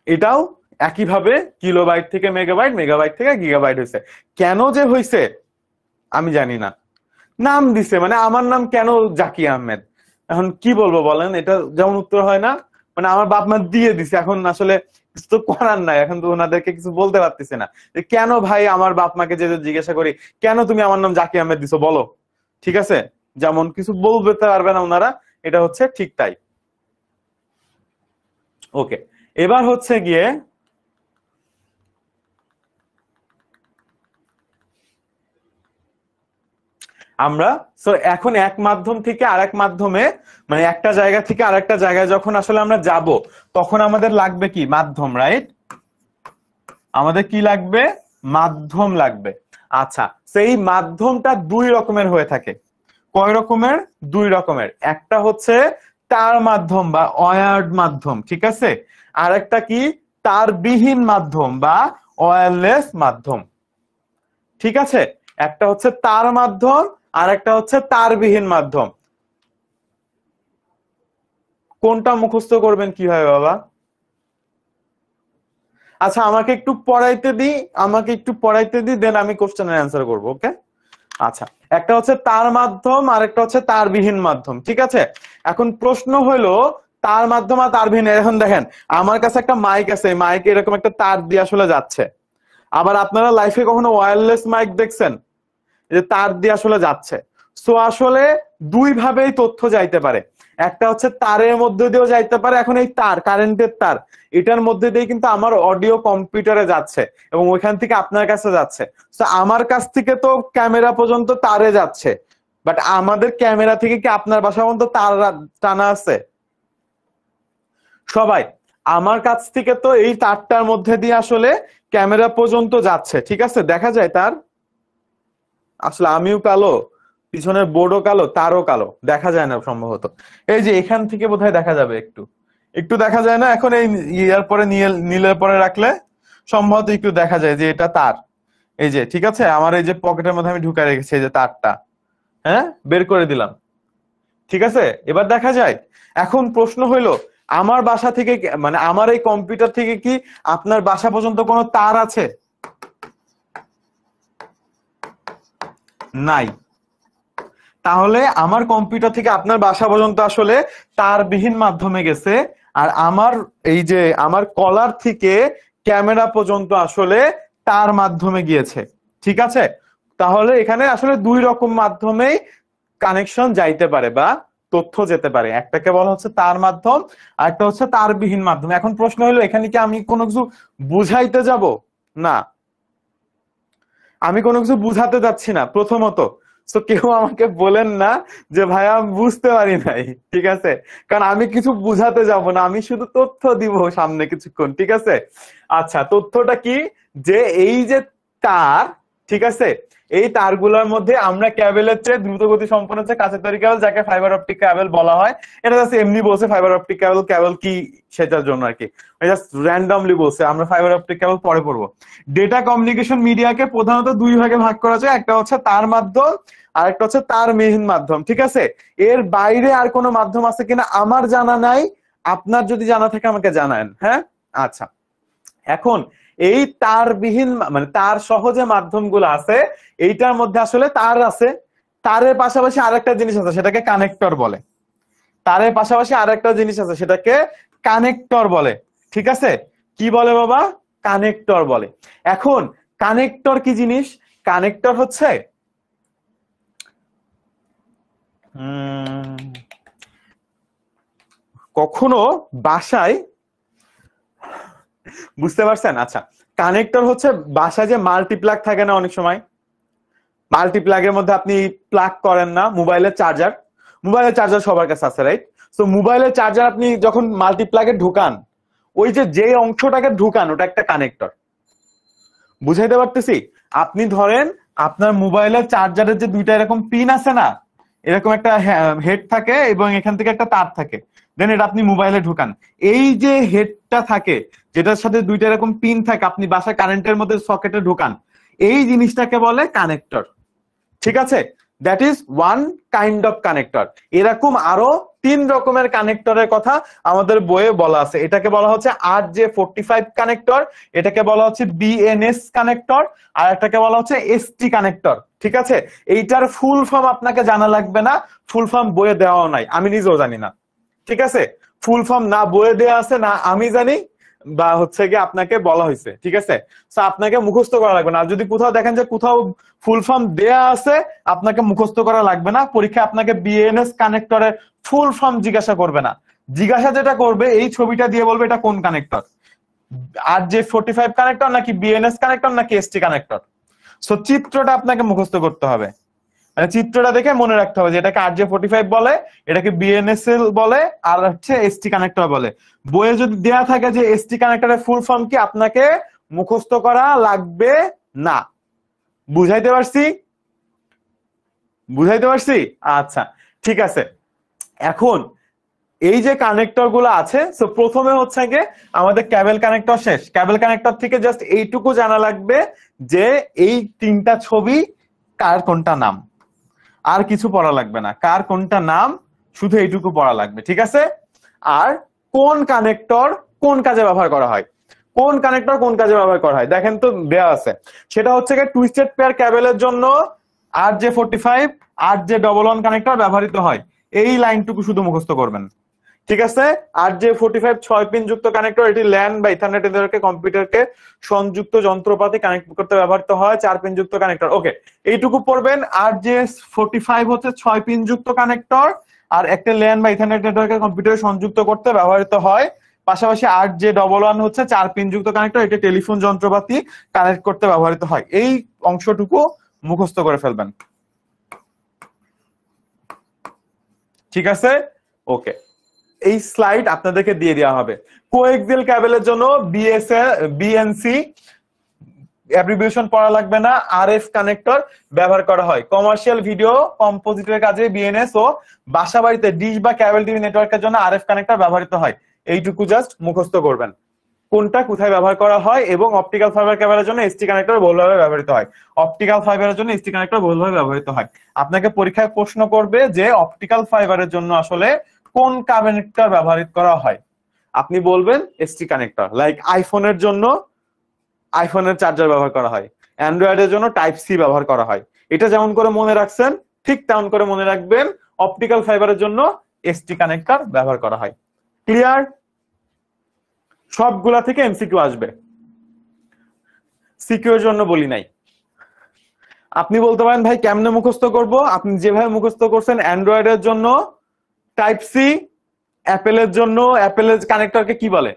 এটাও একইভাবে কিলোবাইট থেকে মেগাবাইট, মেগাবাইট থেকে গিগাবাইট হয়েছে। কেন যে হয়েছে আমি জানি না, নাম দিছে, মানে আমার নাম কেন জাকি আহমেদ, এখন কি বলবো বলেন? এটা যেমন উত্তর হয় না, মানে আমার বাপ মা দিয়ে দিছে, এখন আসলে কিছু তো করার নাই, এখন তো ওনাদেরকে কিছু বলতে পারতেছে না যে কেন ভাই, আমার বাপ মাকে যে জিজ্ঞাসা করি কেন তুমি আমার নাম জাকি আহমেদ দিছো বলো। ঠিক আছে, যেমন কিছু বলতে পারবে না ওনারা, এটা হচ্ছে ঠিক তাই। ওকে, এবার হচ্ছে গিয়ে আমরা, সো এখন এক মাধ্যম থেকে আরেক মাধ্যমে, মানে একটা জায়গা থেকে আরেকটা জায়গায় যখন আসলে আমরা যাব, তখন আমাদের লাগবে কি? মাধ্যম, রাইট? আমাদের কি লাগবে? মাধ্যম লাগবে। আচ্ছা, সেই মাধ্যমটা দুই রকমের হয়ে থাকে। কয় রকমের? দুই রকমের। একটা হচ্ছে তার মাধ্যম বা ওয়্যার্ড মাধ্যম, ঠিক আছে, আর একটা কি? তারবিহীন মাধ্যম বা ওয়্যারলেস মাধ্যম। ঠিক আছে, একটা হচ্ছে তার মাধ্যম আর একটা হচ্ছে তারবিহীন মাধ্যম। কোনটা মুখস্থ করবেন কিভাবে বাবা? আচ্ছা আমাকে একটু পড়াইতে দিই দেন আমি কোশ্চেনের অ্যান্সার করবো, ওকে? আচ্ছা, একটা হচ্ছে তার মাধ্যম আর একটা হচ্ছে তারবিহীন মাধ্যম, ঠিক আছে? এখন প্রশ্ন হলো তার মাধ্যম আর তারবিহীন। এখন দেখেন আমার কাছে একটা মাইক আছে, এই মাইকে এরকম একটা তার দিয়ে আসলে যাচ্ছে। আবার আপনারা লাইফে কখনো ওয়্যারলেস মাইক দেখছেন, যে তার দিয়ে আসলে যাচ্ছে। সো আসলে দুই ভাবেই তথ্য যাইতে পারে, একটা হচ্ছে তারের মধ্যে দিয়েও যাইতে পারে। এখন এই তার কারেন্টের তার, এটার মধ্যে দিয়ে কিন্তু আমার অডিও কম্পিউটারে যাচ্ছে এবং ওইখান থেকে আপনার কাছে যাচ্ছে। তো আমার কাছ থেকে তো ক্যামেরা পর্যন্ত তারে যাচ্ছে, বাট আমাদের ক্যামেরা থেকে কি আপনার বাসা পর্যন্ত তার টানা আছে? সবাই আমার কাছ থেকে তো এই তারটার মধ্যে দিয়ে আসলে ক্যামেরা পর্যন্ত যাচ্ছে, ঠিক আছে? দেখা যায় তার, আসলে আমিও কালো, পিছনের বোর্ডও কালো, তারও কালো, দেখা যায় না সম্ভবত। এই যে এখান থেকে বোধহয় দেখা যাবে, একটু একটু দেখা যায় না? এখন এই ইয়ার পরে নীলের পরে রাখলে সম্ভবত একটু দেখা যায় যে এটা তার। এই যে ঠিক আছে, আমার এই যে পকেটের মধ্যে আমি ঢুকায় রেখেছি এই যে তারটা, হ্যাঁ বের করে দিলাম, ঠিক আছে? এবার দেখা যায়। এখন প্রশ্ন হইলো আমার বাসা থেকে মানে আমার এই কম্পিউটার থেকে কি আপনার বাসা পর্যন্ত কোনো তার আছে? নাই। তাহলে আমার কম্পিউটার থেকে আপনার বাসা পর্যন্ত আসলে তারবিহীন মাধ্যমে গেছে, আর আমার এই যে আমার কলার থেকে ক্যামেরা পর্যন্ত আসলে তার মাধ্যমে গিয়েছে, ঠিক আছে? তাহলে এখানে আসলে দুই রকম মাধ্যমেই কানেকশন যাইতে পারে বা তথ্য যেতে পারে, একটাকে বলা হচ্ছে তার মাধ্যম আর একটা হচ্ছে তারবিহীন মাধ্যম। এখন প্রশ্ন হলো এখানে কি আমি কোনো কিছু বুঝাইতে যাব? না, আমি কোনো কিছু বুঝাতে যাচ্ছি না প্রথমত। তো কেউ আমাকে বলেন না যে ভাইয়া আমি বুঝতে পারি নাই, ঠিক আছে? কারণ আমি কিছু বুঝাতে যাব না, আমি শুধু তথ্য দিব সামনে কিছুক্ষণ, ঠিক আছে? আচ্ছা, তথ্যটা কি? যে এই যে তার, ঠিক আছে, এই তারগুলোর মধ্যে আমরা ক্যাবেলের চেয়ে দ্রুত গতি সম্পন্ন হচ্ছে কাঁচের তৈরি কেবল, যাকে ফাইবার অপটিক কেবল বলা হয়। এটা জাস্ট এমনি বলছে ফাইবার অপটিক কেবল, কেবল কি সেটার জন্য আর কি, জাস্ট র্যান্ডমলি বলছে। আমরা ফাইবার অপটিক কেবল পরে পড়বো। ডেটা কমিউনিকেশন মিডিয়াকে প্রধানত দুই ভাগে ভাগ করা যায়, একটা হচ্ছে তার মাধ্যম আর একটা হচ্ছে তারবিহীন মাধ্যম, ঠিক আছে? এর বাইরে আর কোনো মাধ্যম আছে কিনা আমার জানা নাই, আপনার যদি জানা থাকে আমাকে জানান, হ্যাঁ? আচ্ছা, এখন এই তারবিহীন মানে তার সহ যে মাধ্যমগুলো আছে, এইটার মধ্যে আসলে তার আছে, তারের পাশাপাশি আরেকটা জিনিস আছে সেটাকে কানেক্টর বলে। তারের পাশাপাশি আরেকটা জিনিস আছে সেটাকে কানেক্টর বলে, ঠিক আছে? কি বলে বাবা? কানেক্টর বলে। এখন কানেক্টর কি জিনিস? কানেক্টর হচ্ছে কখনো বাসায়, বুঝতে পারছেন? আচ্ছা, কানেক্টর হচ্ছে বাসায় যে মাল্টিপ্লাগ থাকে না অনেক সময়, মাল্টিপ্লাগের মধ্যে আপনি প্লাগ করেন না মোবাইলের চার্জার, মোবাইলের চার্জার সবার কাছে আছে, রাইট? তো মোবাইলের চার্জার আপনি যখন মাল্টিপ্লাগে ঢুকান, ওই যে অংশটাকে ঢুকান ওটা একটা কানেক্টর। বুঝাইতে পারতেছি? আপনি ধরেন আপনার মোবাইলের চার্জারের যে দুইটা এরকম পিন আছে না, এরকম একটা হেড থাকে এবং এখান থেকে একটা তার থাকে, দেন এটা আপনি মোবাইলে ঢুকান। এই যে হেডটা থাকে যেটার সাথে দুইটা এরকম পিন থাকে, আপনি বাসায় কারেন্টের মধ্যে সকেটে ঢুকান, এই জিনিসটাকে বলে কানেক্টর, ঠিক আছে? That is one kind of connector. এরকম আরো তিন রকমের কানেক্টরের কথা আমাদের বইয়ে বলা আছে। এটাকে বলা হচ্ছে RJ45 কানেক্টর, এটাকে বলা হচ্ছে BNS কানেক্টর, আর একটাকে বলা হচ্ছে ST কানেক্টর, ঠিক আছে? এইটার ফুল ফর্ম আপনাকে জানা লাগবে না, ফুল ফর্ম বইয়ে দেওয়া নাই, আমি নিজেও জানি না, ঠিক আছে? ফুল ফর্ম না বইয়ে দেওয়া আছে না আমি জানি, বা হচ্ছে গিয়ে আপনাকে বলা হয়েছে, ঠিক আছে? তো আপনাকে মুখস্থ করা লাগবে না। আর যদি কোথাও দেখেন যে কোথাও ফুল ফর্ম দেয়া আছে, আপনাকে মুখস্থ করা লাগবে না। পরীক্ষায় আপনাকে BNS কানেক্টরের ফুল ফর্ম জিজ্ঞাসা করবে না, জিজ্ঞাসা যেটা করবে এই ছবিটা দিয়ে বলবে এটা কোন কানেক্টর, RJ45 কানেক্টর নাকি BNS কানেক্টর নাকি ST কানেক্টর। সো চিত্রটা আপনাকে মুখস্থ করতে হবে, মানে চিত্রটা দেখে মনে রাখতে হবে যে এটাকে RJ45 বলে, এটাকে BNSL বলে, আর হচ্ছে ST কানেক্টর বলে। বইয়ে যদি দেয়া থাকে যে ST কানেক্টরের ফুল ফর্ম কি, আপনাকে মুখস্থ করা লাগবে না। বুঝাইতে পারছি? বুঝাইতে পারছি? আচ্ছা, ঠিক আছে। এখন এই যে কানেক্টর গুলো আছে, তো প্রথমে হচ্ছে গিয়ে আমাদের ক্যাবেল কানেক্টর শেষ। ক্যাবেল কানেক্টর থেকে জাস্ট এইটুকু জানা লাগবে যে এই তিনটা ছবি কার কোনটা নাম, আর কিছু পড়া লাগবে না, কার কোনটা নাম শুধু এইটুকু পড়া লাগবে, ঠিক আছে? আর কোন কানেক্টর কোন কাজে ব্যবহার করা হয়, কোন কানেক্টর কোন কাজে ব্যবহার করা হয় দেখেন তো দেয়া আছে। সেটা হচ্ছে টুইস্টেড পেয়ার ক্যাবেলের জন্য RJ45 RJ11 কানেক্টর ব্যবহৃত হয়, এই লাইনটুকু শুধু মুখস্থ করবেন। ঠিক আছে, RJ45 6 পিন যুক্ত কানেক্টর, এটি ল্যান বা ইথারনেট নেটওয়ার্কে কম্পিউটারকে সংযুক্ত যন্ত্রপাতি কানেক্ট করতে ব্যবহৃত হয় 4 পিন যুক্ত কানেক্টর। ওকে, এইটুকু পড়বেন। RJ45 হচ্ছে 6 পিন যুক্ত কানেক্টর আর একটা ল্যান বা ইথারনেট নেটওয়ার্কে কম্পিউটার সংযুক্ত করতে ব্যবহৃত হয়। পাশাপাশি RJ11 হচ্ছে 4 পিন যুক্ত কানেক্টর, এটা টেলিফোন যন্ত্রপাতি কানেক্ট করতে ব্যবহৃত হয়। এই অংশটুকু মুখস্থ করে ফেলবেন। ঠিক আছে, ওকে। এই স্লাইড আপনাদেরকে দিয়ে দেওয়া হবে। কোএক্সিয়াল ক্যাবেলের জন্য বিএনসি অ্যাব্রিভিয়েশন পড়া লাগবে না, আরএফ কানেক্টর ব্যবহার করা হয়। কমার্শিয়াল ভিডিও কম্পোজিটের কাজে বিএনএস ও বাসাবাড়িতে ডিশ বা ক্যাবেল টিভি নেটওয়ার্কের জন্য আরএফ কানেক্টর ব্যবহৃত হয়। এইটুকু জাস্ট মুখস্থ করবেন, কোনটা কোথায় ব্যবহার করা হয়। এবং অপটিক্যাল ফাইবার ক্যাবেলের জন্য এসটি কানেক্টর বহুলভাবে ব্যবহৃত হয়। অপটিক্যাল ফাইবারের জন্য এসটি কানেক্টর বহুলভাবে ব্যবহৃত হয়। আপনাকে পরীক্ষায় প্রশ্ন করবে যে অপটিক্যাল ফাইবারের জন্য আসলে কোন কানেক্টর ব্যবহৃত করা হয়, আপনি বলবেন এসটি কানেক্টর। লাইক আইফোনের জন্য আইফোনের চার্জার ব্যবহার করা হয়, অ্যান্ড্রয়েডের জন্য টাইপ সি ব্যবহার করা হয়। এটা যেমন করে মনে রাখছেন ঠিক তেমন করে মনে রাখবেন অপটিক্যাল ফাইবারের জন্য এসটি কানেক্টর ব্যবহার করা হয়। ক্লিয়ার? সবগুলা থেকে এমসিকিউ আসবে, সিকিউ এর জন্য বলি নাই। আপনি বলতে পারেন ভাই কেমনে মুখস্থ করব? আপনি যেভাবে মুখস্থ করছেন, অ্যান্ড্রয়েডের জন্য টাইপ সি, অ্যাপেলের জন্য অ্যাপেলের কানেক্টরকে কি বলে?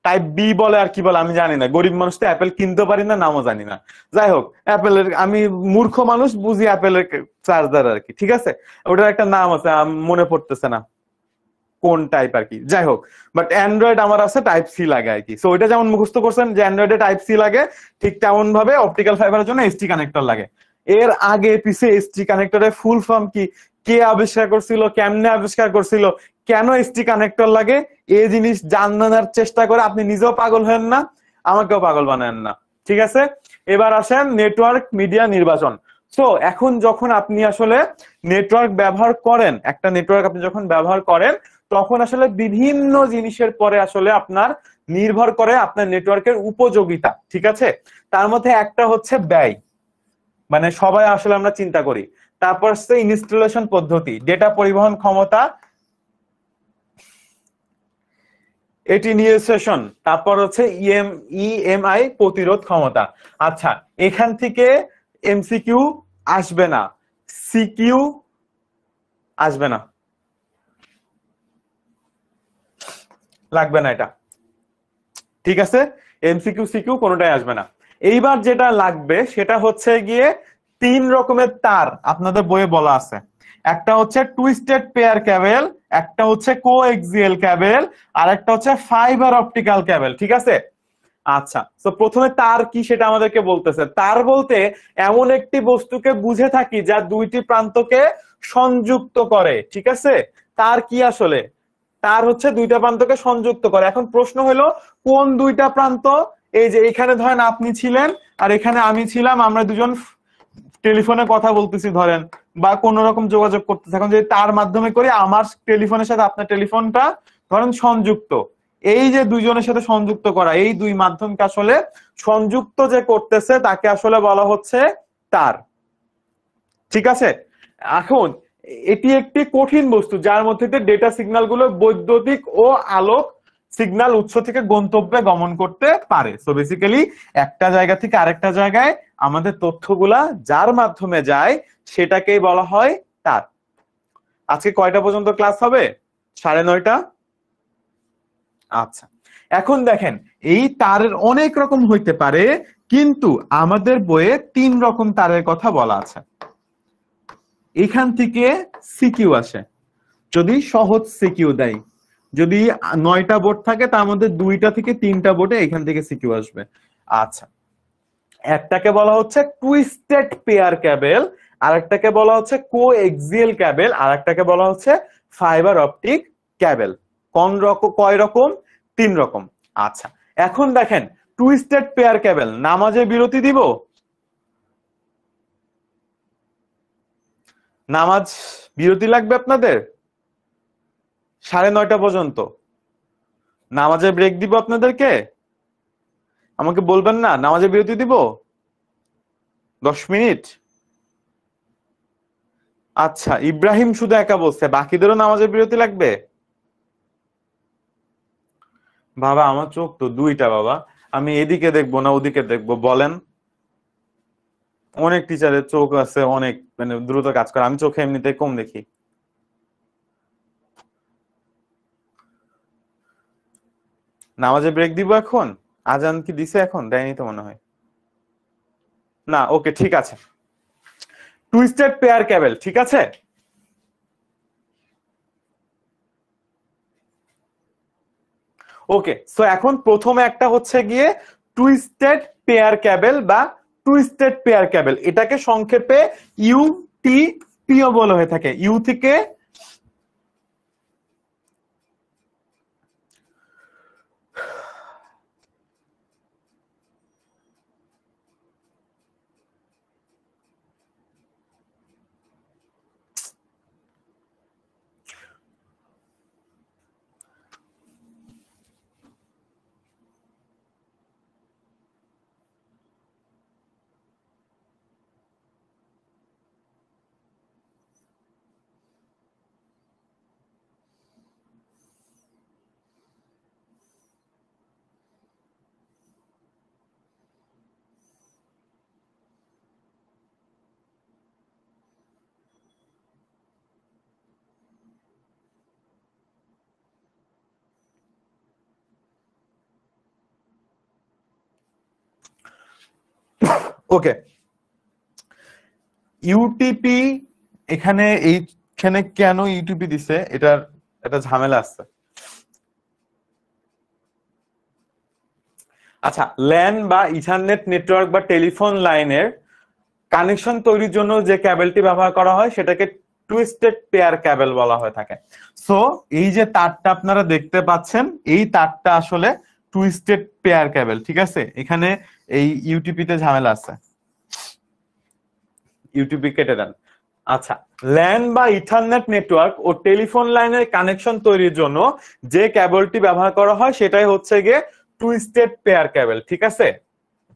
টাইপ বি বলে, আর কি বলে আমি জানি না, গরিব মানুষ তো অ্যাপেল কিনতে পারি না, নামও জানি না। যাই হোক, অ্যাপেলের, আমি মূর্খ মানুষ, বুঝি অ্যাপেলের চার্জার আর কি। ঠিক আছে, ওটার একটা নাম আছে, মনে পড়তেছে না কোন টাইপ আর কি। যাই হোক, বাট অ্যান্ড্রয়েড আমার আছে টাইপ সি লাগে আর কি। সো ওইটা যেমন মুখস্থ করছেন যে অ্যান্ড্রয়েডে টাইপ সি লাগে, ঠিক তেমন ভাবে অপটিক্যাল ফাইবারের জন্য এসটি কানেক্টর লাগে। এর আগে পিছে এসটি কানেক্টরের ফুল ফর্ম কি, কে আবিষ্কার করছিল, কেমনে আবিষ্কার করছিল, কেন এসটি কানেক্টর লাগে, এই জিনিস জানার চেষ্টা করে আপনি নিজেও পাগল হন না, আমাকেও পাগল বানান না। ঠিক আছে, এবার আসেন নেটওয়ার্ক মিডিয়া নির্বাচন। সো এখন যখন আপনি আসলে নেটওয়ার্ক ব্যবহার করেন, একটা নেটওয়ার্ক আপনি যখন ব্যবহার করেন, তখন আসলে বিভিন্ন জিনিসের পরে আসলে আপনার নির্ভর করে আপনার নেটওয়ার্কের উপযোগিতা। ঠিক আছে, তার মধ্যে একটা হচ্ছে ব্যয়, মানে সবাই আসলে আমরা চিন্তা করি। তারপর হচ্ছে ইনস্টলেশন পদ্ধতি, ডেটা পরিবহন ক্ষমতা, এটিনিউয়েশন, তারপর হচ্ছে ইএমআই প্রতিরোধ ক্ষমতা। আচ্ছা, এখান থেকে এমসিকিউ আসবে না, সিকিউ আসবে না, লাগবে না এটা। ঠিক আছে, এমসিকিউ সিকিউ কোনোটাই আসবে না। এইবার যেটা লাগবে সেটা হচ্ছে গিয়ে 3 রকমের তার আপনাদের বইয়ে বলা আছে। একটা হচ্ছে টুইস্টেড পেয়ার ক্যাবেল, একটা হচ্ছে কোএক্সিয়াল ক্যাবেল, আর একটা হচ্ছে ফাইবার অপটিক্যাল ক্যাবেল। ঠিক আছে, আচ্ছা, তো প্রথমে তার কি সেটা আমাদেরকে বলতেছে। তার বলতে এমন একটি বস্তুকে বুঝে থাকি যা দুইটি প্রান্তকে সংযুক্ত করে। ঠিক আছে, তার কি আসলে? তার হচ্ছে দুইটা প্রান্তকে সংযুক্ত করে। এখন প্রশ্ন হলো কোন দুইটা প্রান্ত? এই যে এখানে ধরেন আপনি ছিলেন আর এখানে আমি ছিলাম, আমরা দুজন টেলিফোনে কথা বলতেছি ধরেন, বা কোন রকম যোগাযোগ করতেছি। এখন যদি তার মাধ্যমে করি, আমার টেলিফোনের সাথে আপনার টেলিফোনটা ধরেন সংযুক্ত, এই যে দুইজনের সাথে সংযুক্ত করা, এই দুই মাধ্যমকে আসলে সংযুক্ত যে করতেছে তাকে আসলে বলা হচ্ছে তার। ঠিক আছে, এখন এটি একটি কঠিন বস্তু যার মধ্যে ডেটা সিগন্যাল গুলো বৈদ্যুতিক ও আলোক সিগন্যাল উৎস থেকে গন্তব্যে গমন করতে পারে। সো বেসিক্যালি একটা জায়গা থেকে আরেকটা জায়গায় আমাদের তথ্যগুলা যার মাধ্যমে যায় সেটাকেই বলা হয় তার। আজকে কয়টা পর্যন্ত ক্লাস হবে? 9:30। আচ্ছা, এখন দেখেন এই তারের অনেক রকম হইতে পারে, কিন্তু আমাদের বইয়ে 3 রকম তারের কথা বলা আছে। এখান থেকে সিকিউ আসে, যদি সহজ সিকিউ দেয়। যদি 9টা বোর্ড থাকে তার মধ্যে 2টা থেকে 3টা বোর্ডে এখান থেকে সিকিউ আসবে। আচ্ছা, একটাকে বলা হচ্ছে টুইস্টেড পেয়ার ক্যাবেল, আরেকটাকে বলা হচ্ছে কোএক্সিয়াল ক্যাবেল, আরেকটাকে বলা হচ্ছে ফাইবার অপটিক ক্যাবেল। কয় রকম? 3 রকম। আচ্ছা, এখন দেখেন টুইস্টেড পেয়ার ক্যাবেল, নামাজে বিরতি দিব? নামাজ বিরতি লাগবে আপনাদের? 9:30 পর্যন্ত নামাজের ব্রেক দিব আপনাদেরকে? আমাকে বলবেন না নামাজের বিরতি দিব 10 মিনিট? আচ্ছা, ইব্রাহিম শুধু একা বলছে, বাকিদেরও নামাজের বিরতি লাগবে? বাবা আমার চোখ তো দুইটা বাবা, আমি এদিকে দেখবো না ওদিকে দেখবো বলেন? অনেক টিচারের চোখ আছে, অনেক মানে দ্রুত কাজ করে, আমি চোখে এমনিতে কম দেখি। নামাজে ব্রেক দিব এখন? আজান কি দিছে? এখন দেয়নি তো মনে হয়। না, ওকে ঠিক আছে। টুইস্টেড পেয়ার ক্যাবেল, ঠিক আছে? ওকে, সো এখন প্রথমে একটা হচ্ছে গিয়ে টুইস্টেড পেয়ার ক্যাবেল বা টুইস্টেড পেয়ার ক্যাবেল, এটাকে সংক্ষেপে ইউটিপিও বলা হয়ে থাকে। ইউ থেকে ওকে, ইউটিপি এখানে এইখানে কেন ইউটিপি দিছে এটার একটা ঝামেলা আছে। আচ্ছা, ল্যান বা ইথারনেট নেটওয়ার্ক বা টেলিফোন লাইনের কানেকশন তৈরির জন্য যে ক্যাবেলটি ব্যবহার করা হয় সেটাকে টুইস্টেড পেয়ার ক্যাবেল বলা হয়ে থাকে। সো এই যে তারটা আপনারা দেখতে পাচ্ছেন, এই তারটা আসলে টুইস্টেড পেয়ার ক্যাবেল, ঠিক আছে? এখানে এই ইউটিপিতে ঝামেলা আছে, ইউটিপি কেটে দেন। আচ্ছা, ল্যান বা ইথারনেট নেটওয়ার্ক ও টেলিফোন লাইনের কানেকশন তৈরির জন্য যে কেবলটি ব্যবহার করা হয় সেটাই হচ্ছে গিয়ে টুইস্টেড পেয়ার কেবল, ঠিক আছে?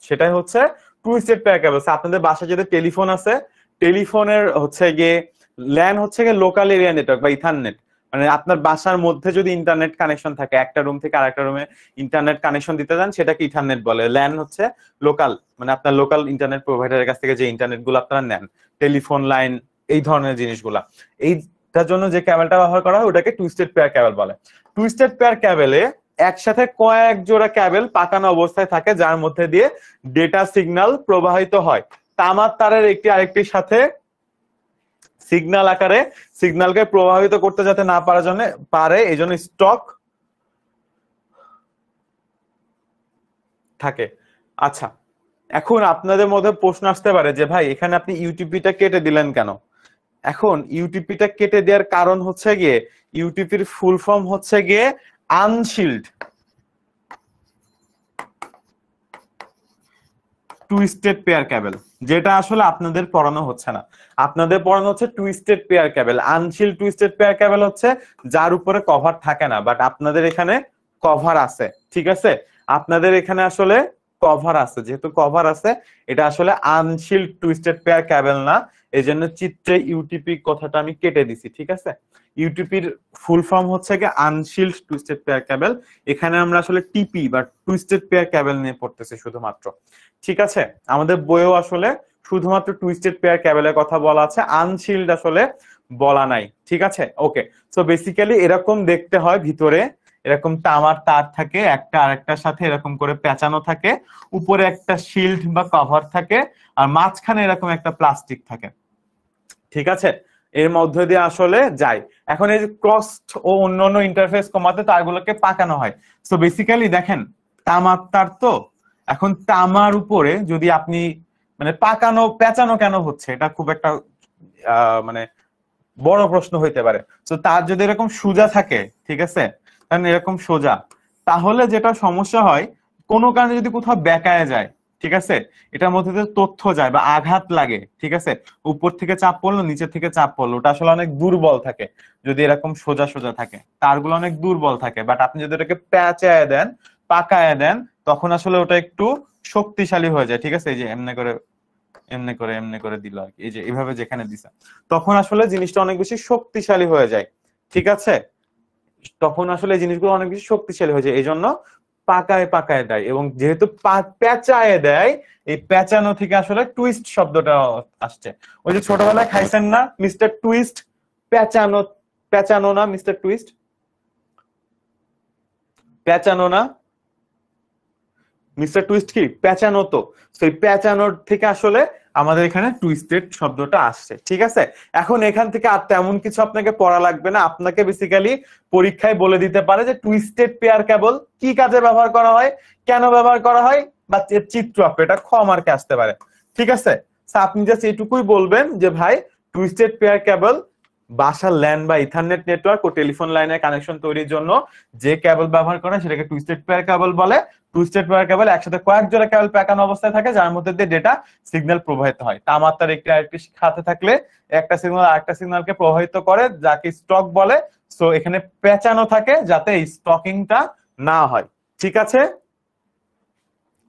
সেটাই হচ্ছে টুইস্টেড পেয়ার কেবল। আপনাদের বাসায় যদি টেলিফোন আছে, টেলিফোনের হচ্ছে গিয়ে ল্যান হচ্ছে গিয়ে লোকাল এরিয়া নেটওয়ার্ক বা ইথারনেট, মানে আপনার বাসার মধ্যে যদি ইন্টারনেট কানেকশন থাকে, একটা রুম থেকে আরেকটা রুমে ইন্টারনেট কানেকশন দিতে যান, সেটাকে ইথারনেট বলে। ল্যান হচ্ছে লোকাল, মানে আপনার লোকাল ইন্টারনেট প্রোভাইডারের কাছ থেকে যে ইন্টারনেট গুলো আপনারা নেন, টেলিফোন লাইন এই ধরনের জিনিসগুলা, এইটার জন্য যে ক্যাবেলটা ব্যবহার করা হয় ওটাকে টুইস্টেড পেয়ার ক্যাবেল বলে। টুইস্টেড পেয়ার ক্যাবেলে একসাথে কয়েক জোড়া ক্যাবেল পাকানো অবস্থায় থাকে যার মধ্যে দিয়ে ডেটা সিগন্যাল প্রবাহিত হয়। তামার তারের একটি আরেকটির সাথে সিগন্যাল আকারে সিগন্যালকে প্রভাবিত করতে যাতে না পারার জন্য পারে, এই জন্য স্টক থাকে। আচ্ছা, এখন আপনাদের মধ্যে প্রশ্ন আসতে পারে যে ভাই এখানে আপনি ইউটিপিটা কেটে দিলেন কেন? এখন ইউটিপিটা কেটে দেওয়ার কারণ হচ্ছে গিয়ে ইউটিপির ফুল ফর্ম হচ্ছে গিয়ে আনশিল্ড টুইস্টেড পেয়ার ক্যাবেল, যেটা আসলে আপনাদের পড়ানো হচ্ছে না। আপনাদের পড়ানো হচ্ছে twisted pair cable. Unshielded twisted pair cable হচ্ছে যার উপরে কভার থাকে না, বাট আপনাদের এখানে কভার আছে, ঠিক আছে? আপনাদের এখানে আসলে কভার আছে, যেহেতু কভার আছে এটা আসলে আনশিল্ড টুইস্টেড পেয়ার ক্যাবেল না, এই জন্য চিত্রে ইউটিপি কথাটা আমি কেটে দিছি, ঠিক আছে? ইউটিপির ফুল ফর্ম হচ্ছে কি আনশিল্ড টুইস্টেড পেয়ার ক্যাবেল। এখানে আমরা আসলে টিপি বা টুইস্টেড পেয়ার ক্যাবেল নিয়ে পড়তেছি শুধুমাত্র, ঠিক আছে? আমাদের বইয়েও আসলে শুধুমাত্র টুইস্টেড পেয়ার ক্যাবেলের কথা বলা আছে, আনশিল্ড আসলে বলা নাই, ঠিক আছে? ওকে, সো বেসিক্যালি এরকম দেখতে হয়, ভিতরে এরকম তামার তার থাকে, একটা আরেকটার সাথে এরকম করে পেঁচানো থাকে, উপরে একটা শিল্ড বা কভার থাকে, আর মাঝখানে এরকম একটা প্লাস্টিক থাকে, ঠিক আছে? এর মধ্যে দিয়ে আসলে যায়। এখন এই যে ক্রস্ট ও অন্যান্য ইন্টারফেস কমাতে তারগুলোকে পাকানো হয়। সো বেসিক্যালি দেখেন তামার তার তো, এখন তামার উপরে যদি আপনি মানে পাকানো পেঁচানো কেন হচ্ছে, এটা খুব একটা মানে বড় প্রশ্ন হইতে পারে। তো তার যদি এরকম সোজা থাকে, ঠিক আছে, কারণ এরকম সোজা, তাহলে যেটা সমস্যা হয় কোনো কারণে যদি কোথাও বেঁকায় যায়, ঠিক আছে, এটার মধ্যে যে তথ্য যায় বা আঘাত লাগে, ঠিক আছে, উপর থেকে চাপ পড়লো নিচের থেকে চাপ পড়লো, ওটা আসলে অনেক দুর্বল থাকে। যদি এরকম সোজা সোজা থাকে তারগুলো অনেক দুর্বল থাকে, বাট আপনি যদি ওটাকে প্যাঁচায় দেন, পাকায় দেন, তখন আসলে ওটা একটু শক্তিশালী হয়ে যায়। ঠিক আছে, এই যে এমনি করে এমনি করে দিল আর কি, এই যে এইভাবে যেখানে দিছে, তখন আসলে জিনিসটা অনেক বেশি শক্তিশালী হয়ে যায়। ঠিক আছে, তখন আসলে এই জিনিসগুলো অনেক বেশি শক্তিশালী হয়ে যায়, এই জন্য পাকায় পাকায় দেয়। এবং যেহেতু পেঁচায় দেয়, এই পেঁচানো থেকে আসলে টুইস্ট শব্দটা আসছে। ওই যে ছোটবেলায় খাইছেন না মিস্টার টুইস্ট, পেঁচানো, পেঁচানো না মিস্টার টুইস্ট, পেঁচানো না মিস্টার টুইস্ট, কি পেঁচানো? তো সেই পেঁচানোর থেকে আসলে আমাদের এখানে টুইস্টেড শব্দটা আসছে। ঠিক আছে, এখন এখান থেকে আর তেমন কিছু আপনাকে পড়া লাগবে না, আপনাকে বেসিক্যালি পরীক্ষায় বলে দিতে পারে যে টুইস্টেড পেয়ার কেবল কি কাজে ব্যবহার করা হয়, কেন ব্যবহার করা হয়, বা চিত্র আঁকো, এটা খ মার্কে আসতে পারে। ঠিক আছে, আপনি জাস্ট এইটুকুই বলবেন যে ভাই টুইস্টেড পেয়ার কেবল বাসার ল্যান বা ইথারনেট নেটওয়ার্ক ও টেলিফোন লাইনের কানেকশন তৈরির জন্য যে কেবল ব্যবহার করে সেটাকে টুইস্টেড পেয়ার কেবল বলে। টুইস্টেড পেয়ার কেবল একসাথে কয়েক জোড়া কেবল প্যাকানো অবস্থায় থাকে, যার মধ্যে দিয়ে ডেটা সিগন্যাল প্রবাহিত হয়। তামাত্রার একটি আরেকটি খাতে থাকলে একটা সিগন্যাল আরেকটা সিগন্যালকে প্রবাহিত করে, যাকে স্টক বলে। সো এখানে পেঁচানো থাকে যাতে স্টকিংটা না হয়। ঠিক আছে,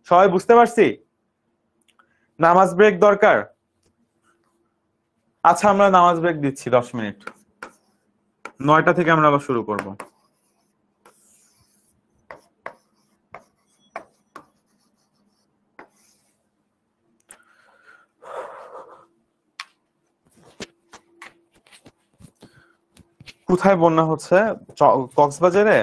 সবাই বুঝতে পারছি? নামাজ ব্রেক দরকার? আচ্ছা, আমরা নামাজ ব্রেক দিচ্ছি 10 মিনিট, 9টা থেকে আমরা আবার শুরু করব। কোথায় বন্যা হচ্ছে? কক্সবাজারে?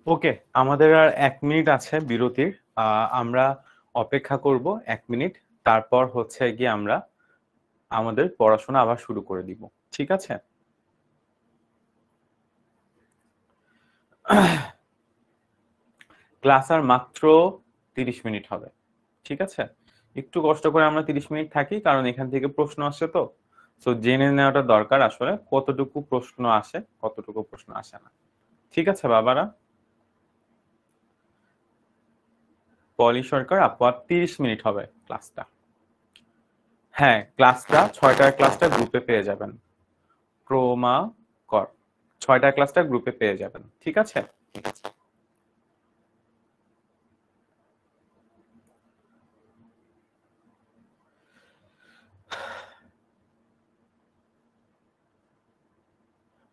ওকে, আমাদের আর 1 মিনিট আছে বিরতির। আমরা অপেক্ষা করব 1 মিনিট, তারপর হচ্ছে গিয়ে আমরা আমাদের পড়াশোনা আবার শুরু করে দিব। ঠিক আছে? ক্লাস আর মাত্র 30 মিনিট হবে। ঠিক আছে, একটু কষ্ট করে আমরা 30 মিনিট থাকি, কারণ এখান থেকে প্রশ্ন আসে তো। তো জেনে নেওয়াটা দরকার আসলে কতটুকু প্রশ্ন আসে, কতটুকু প্রশ্ন আসে না। ঠিক আছে বাবারা? পলি সরকার আপু, আর 30 মিনিট হবে ক্লাসটা। হ্যাঁ, ক্লাসটা 6টার ক্লাসটা গ্রুপে পেয়ে যাবেন। ক্রোমা কর 6টার ক্লাসটা গ্রুপে পেয়ে যাবেন। ঠিক আছে?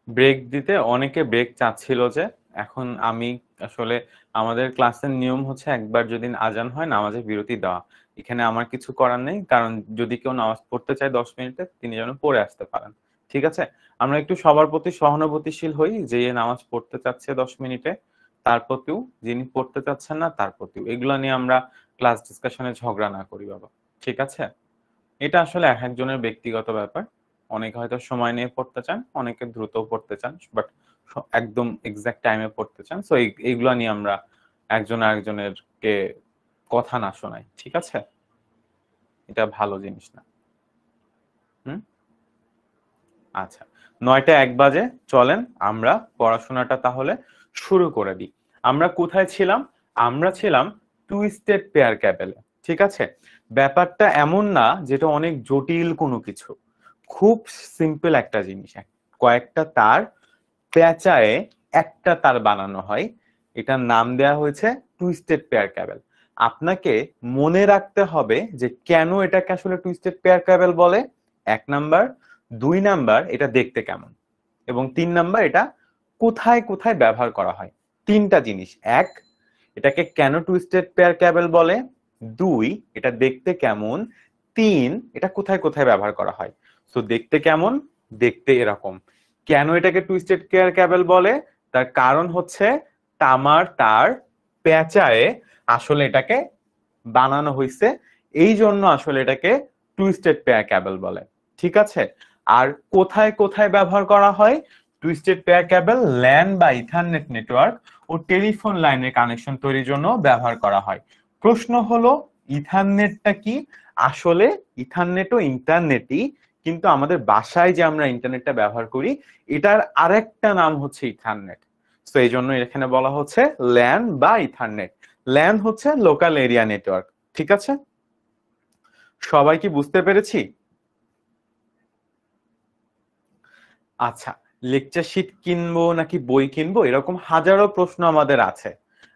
ব্রেক দিতে অনেকে ব্রেক চাচ্ছিল যে, এখন আমি আসলে আমাদের ক্লাসের নিয়ম হচ্ছে একবার যদি আজান হয় নামাজের বিরতি দেওয়া। এখানে আমার কিছু করার নেই, কারণ যদি কেউ নামাজ পড়তে চায় 10 মিনিটে, তিনি যেন পড়ে আসতে পারেন। ঠিক আছে, আমরা একটু সবার প্রতি সহানুভূতিশীল হই, যে নামাজ পড়তে চাচ্ছে 10 মিনিটে তার প্রতিও, যিনি পড়তে চাচ্ছেন না তার প্রতিও। এগুলো নিয়ে আমরা ক্লাস ডিসকাশনে ঝগড়া না করি বাবা। ঠিক আছে? এটা আসলে এক একজনের ব্যক্তিগত ব্যাপার। অনেকে হয়তো সময় নিয়ে পড়তে চান, অনেকে দ্রুত পড়তে চান, বাট একদম এক্সাক্ট টাইমে পড়তে চান। সো এইগুলা নিয়ে আমরা একজন আরেকজনের কে কথা না শোনাই। ঠিক আছে? এটা ভালো জিনিস না। হুম, আচ্ছা, 9টা 1 বাজে, চলেন আমরা পড়াশোনাটা তাহলে শুরু করে দিই। আমরা কোথায় ছিলাম? আমরা ছিলাম টুইস্টেড পেয়ার ক্যাবেলে। ঠিক আছে, ব্যাপারটা এমন না যেটা অনেক জটিল কোনো কিছু, খুব সিম্পল একটা জিনিস। কয়েকটা তার পেঁচায়ে একটা তার বানানো হয়, এটার নাম দেয়া হয়েছে টুইস্টেড পেয়ার ক্যাবেল। আপনাকে মনে রাখতে হবে যে কেন এটাকে আসলে টুইস্টেড পেয়ার ক্যাবেল বলে, 1 নাম্বার। 2 নাম্বার, এটা দেখতে কেমন, এবং 3 নাম্বার, এটা কোথায় কোথায় ব্যবহার করা হয়। 3টা জিনিস। 1, এটাকে কেন টুইস্টেড পেয়ার ক্যাবেল বলে। 2, এটা দেখতে কেমন। 3, এটা কোথায় কোথায় ব্যবহার করা হয়। তো দেখতে কেমন, দেখতে এরকম। কেন এটাকে টুইস্টেড পেয়ার ক্যাবেল বলে, তার কারণ হচ্ছে তামার তার পেঁচায়ে আসলে এটাকে বানানো হয়েছে, এই জন্য আসলে এটাকে টুইস্টেড পেয়ার ক্যাবেল বলে। ঠিক আছে? আর কোথায় কোথায় ব্যবহার করা হয়? টুইস্টেড পেয়ার ক্যাবেল ল্যান বা ইথারনেট নেটওয়ার্ক ও টেলিফোন লাইনের কানেকশন তৈরির জন্য ব্যবহার করা হয়। প্রশ্ন হলো, ইথারনেটটা কি? আসলে ইথারনেট ও ইন্টারনেটই, কিন্তু আমাদের বাসায় যে আমরা ইন্টারনেটটা ব্যবহার করি, এটার আরেকটা নাম হচ্ছে ইথারনেট। তো এই জন্য এখানে বলা হচ্ছে ল্যান বা ইথারনেট। ল্যান হচ্ছে লোকাল এরিয়া নেটওয়ার্ক। ঠিক আছে, সবাই কি বুঝতে পেরেছি? আচ্ছা, লেকচার শিট কিনবো নাকি বই কিনবো, এরকম হাজারো প্রশ্ন আমাদের আছে,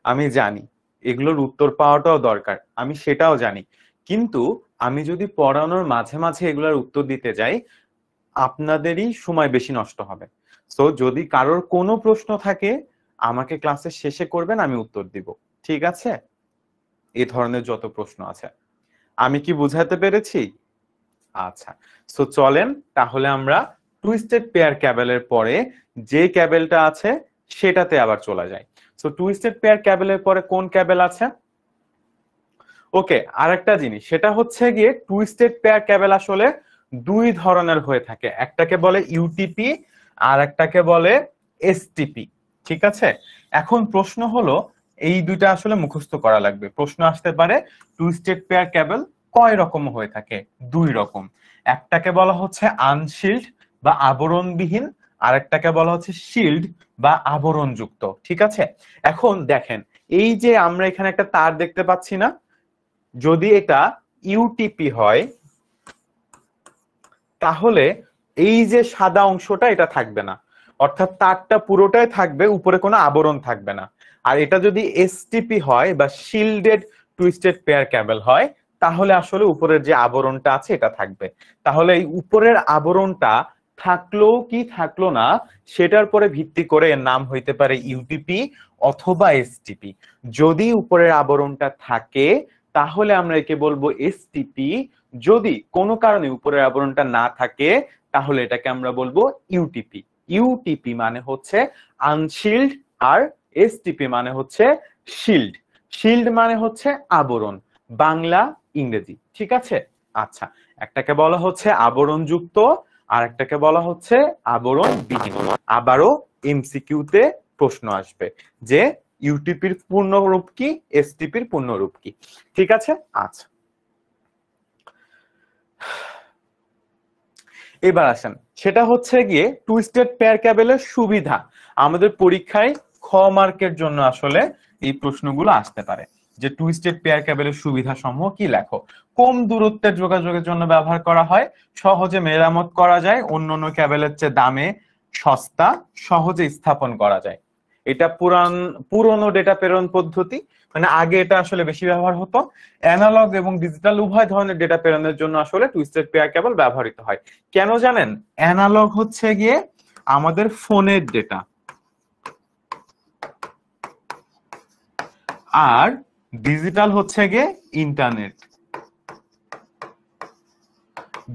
আমি জানি। এগুলোর উত্তর পাওয়াটাও দরকার, আমি সেটাও জানি। কিন্তু আমি যদি পড়ানোর মাঝে মাঝে এগুলোর উত্তর দিতে যাই, আপনাদেরই সময় বেশি নষ্ট হবে। সো যদি কারোর কোনো প্রশ্ন থাকে, আমাকে ক্লাসের শেষে করবেন, আমি উত্তর দিব। ঠিক আছে? এই ধরনের যত প্রশ্ন আছে, আমি কি বুঝাতে পেরেছি? আচ্ছা, সো চলেন তাহলে আমরা টুইস্টেড পেয়ার ক্যাবেলের পরে যে ক্যাবেলটা আছে সেটাতে আবার চলে যাই। সো টুইস্টেড পেয়ার ক্যাবেলের পরে কোন ক্যাবেল আছে? ওকে, আরেকটা জিনিস, সেটা হচ্ছে গিয়ে টুইস্টেড পেয়ার ক্যাবেল আসলে 2 ধরনের হয়ে থাকে, একটাকে বলে ইউটিপি আর একটাকে বলে এসটিপি। ঠিক আছে, এখন প্রশ্ন হলো, এই দুইটা আসলে মুখস্থ করা লাগবে, প্রশ্ন আসতে পারে টুইস্টেড পেয়ার ক্যাবেল কয় রকম হয়ে থাকে। 2 রকম, একটাকে বলা হচ্ছে আনশিল্ড বা আবরণবিহীন, আর একটাকে বলা হচ্ছে শিল্ড বা আবরণযুক্ত। ঠিক আছে, এখন দেখেন, এই যে আমরা এখানে একটা তার দেখতে পাচ্ছি না, যদি এটা ইউটিপি হয় তাহলে এই যে সাদা অংশটা এটা থাকবে না, অর্থাৎ তারটা পুরোটাই থাকবে, উপরে কোনো আবরণ থাকবে না। আর এটা যদি এসটিপি হয় বা শিল্ডেড টুইস্টেড পেয়ার ক্যাবেল হয়, তাহলে আসলে উপরের যে আবরণটা আছে এটা থাকবে। তাহলে এই উপরের আবরণটা থাকলো কি থাকলো না, সেটার পরে ভিত্তি করে এর নাম হইতে পারে ইউটিপি অথবা এসটিপি। যদি উপরের আবরণটা থাকে তাহলে আমরা একে বলবো এসটিপি, যদি কোনো কারণে উপরের আবরণটা না থাকে তাহলে এটাকে আমরা বলবো ইউটিপি। ইউটিপি মানে হচ্ছে আনশিল্ড আর এসটিপি মানে হচ্ছে শিল্ড, শিল্ড মানে হচ্ছে আবরণ, বাংলা ইংরেজি, ঠিক আছে। আচ্ছা, একটাকে বলা হচ্ছে আবরণযুক্ত, আর একটাকে বলা হচ্ছে আবরণবিহীন। আবারও এমসিকিউতে প্রশ্ন আসবে যে ইউটিপির পূর্ণরূপ কি, এসটিপির পূর্ণরূপ কি, ঠিক আছে। আচ্ছা, এবার আসেন, সেটা হচ্ছে গিয়ে টুইস্টেড পেয়ার ক্যাবেলের সুবিধা। আমাদের পরীক্ষায় খ মার্কের জন্য আসলে এই প্রশ্নগুলো আসতে পারে যে টুইস্টেড পেয়ার ক্যাবেলের সুবিধা সমূহ কি, লেখো। কম দূরত্বের যোগাযোগের জন্য ব্যবহার করা হয়, সহজে মেরামত করা যায়, অন্যান্য ক্যাবেলের চেয়ে দামে সস্তা, সহজে স্থাপন করা যায়। এটা পুরনো ডেটা প্রেরণ পদ্ধতি, মানে আগে এটা আসলে বেশি ব্যবহার হতো। অ্যানালগ এবং ডিজিটাল উভয় ধরনের ডেটা প্রেরণের জন্য আসলে টুইস্টেড পেয়ার কেবল ব্যবহৃত হয়। কেন জানেন? অ্যানালগ হচ্ছে গিয়ে আমাদের ফোনের ডেটা, আর ডিজিটাল হচ্ছে গিয়ে ইন্টারনেট।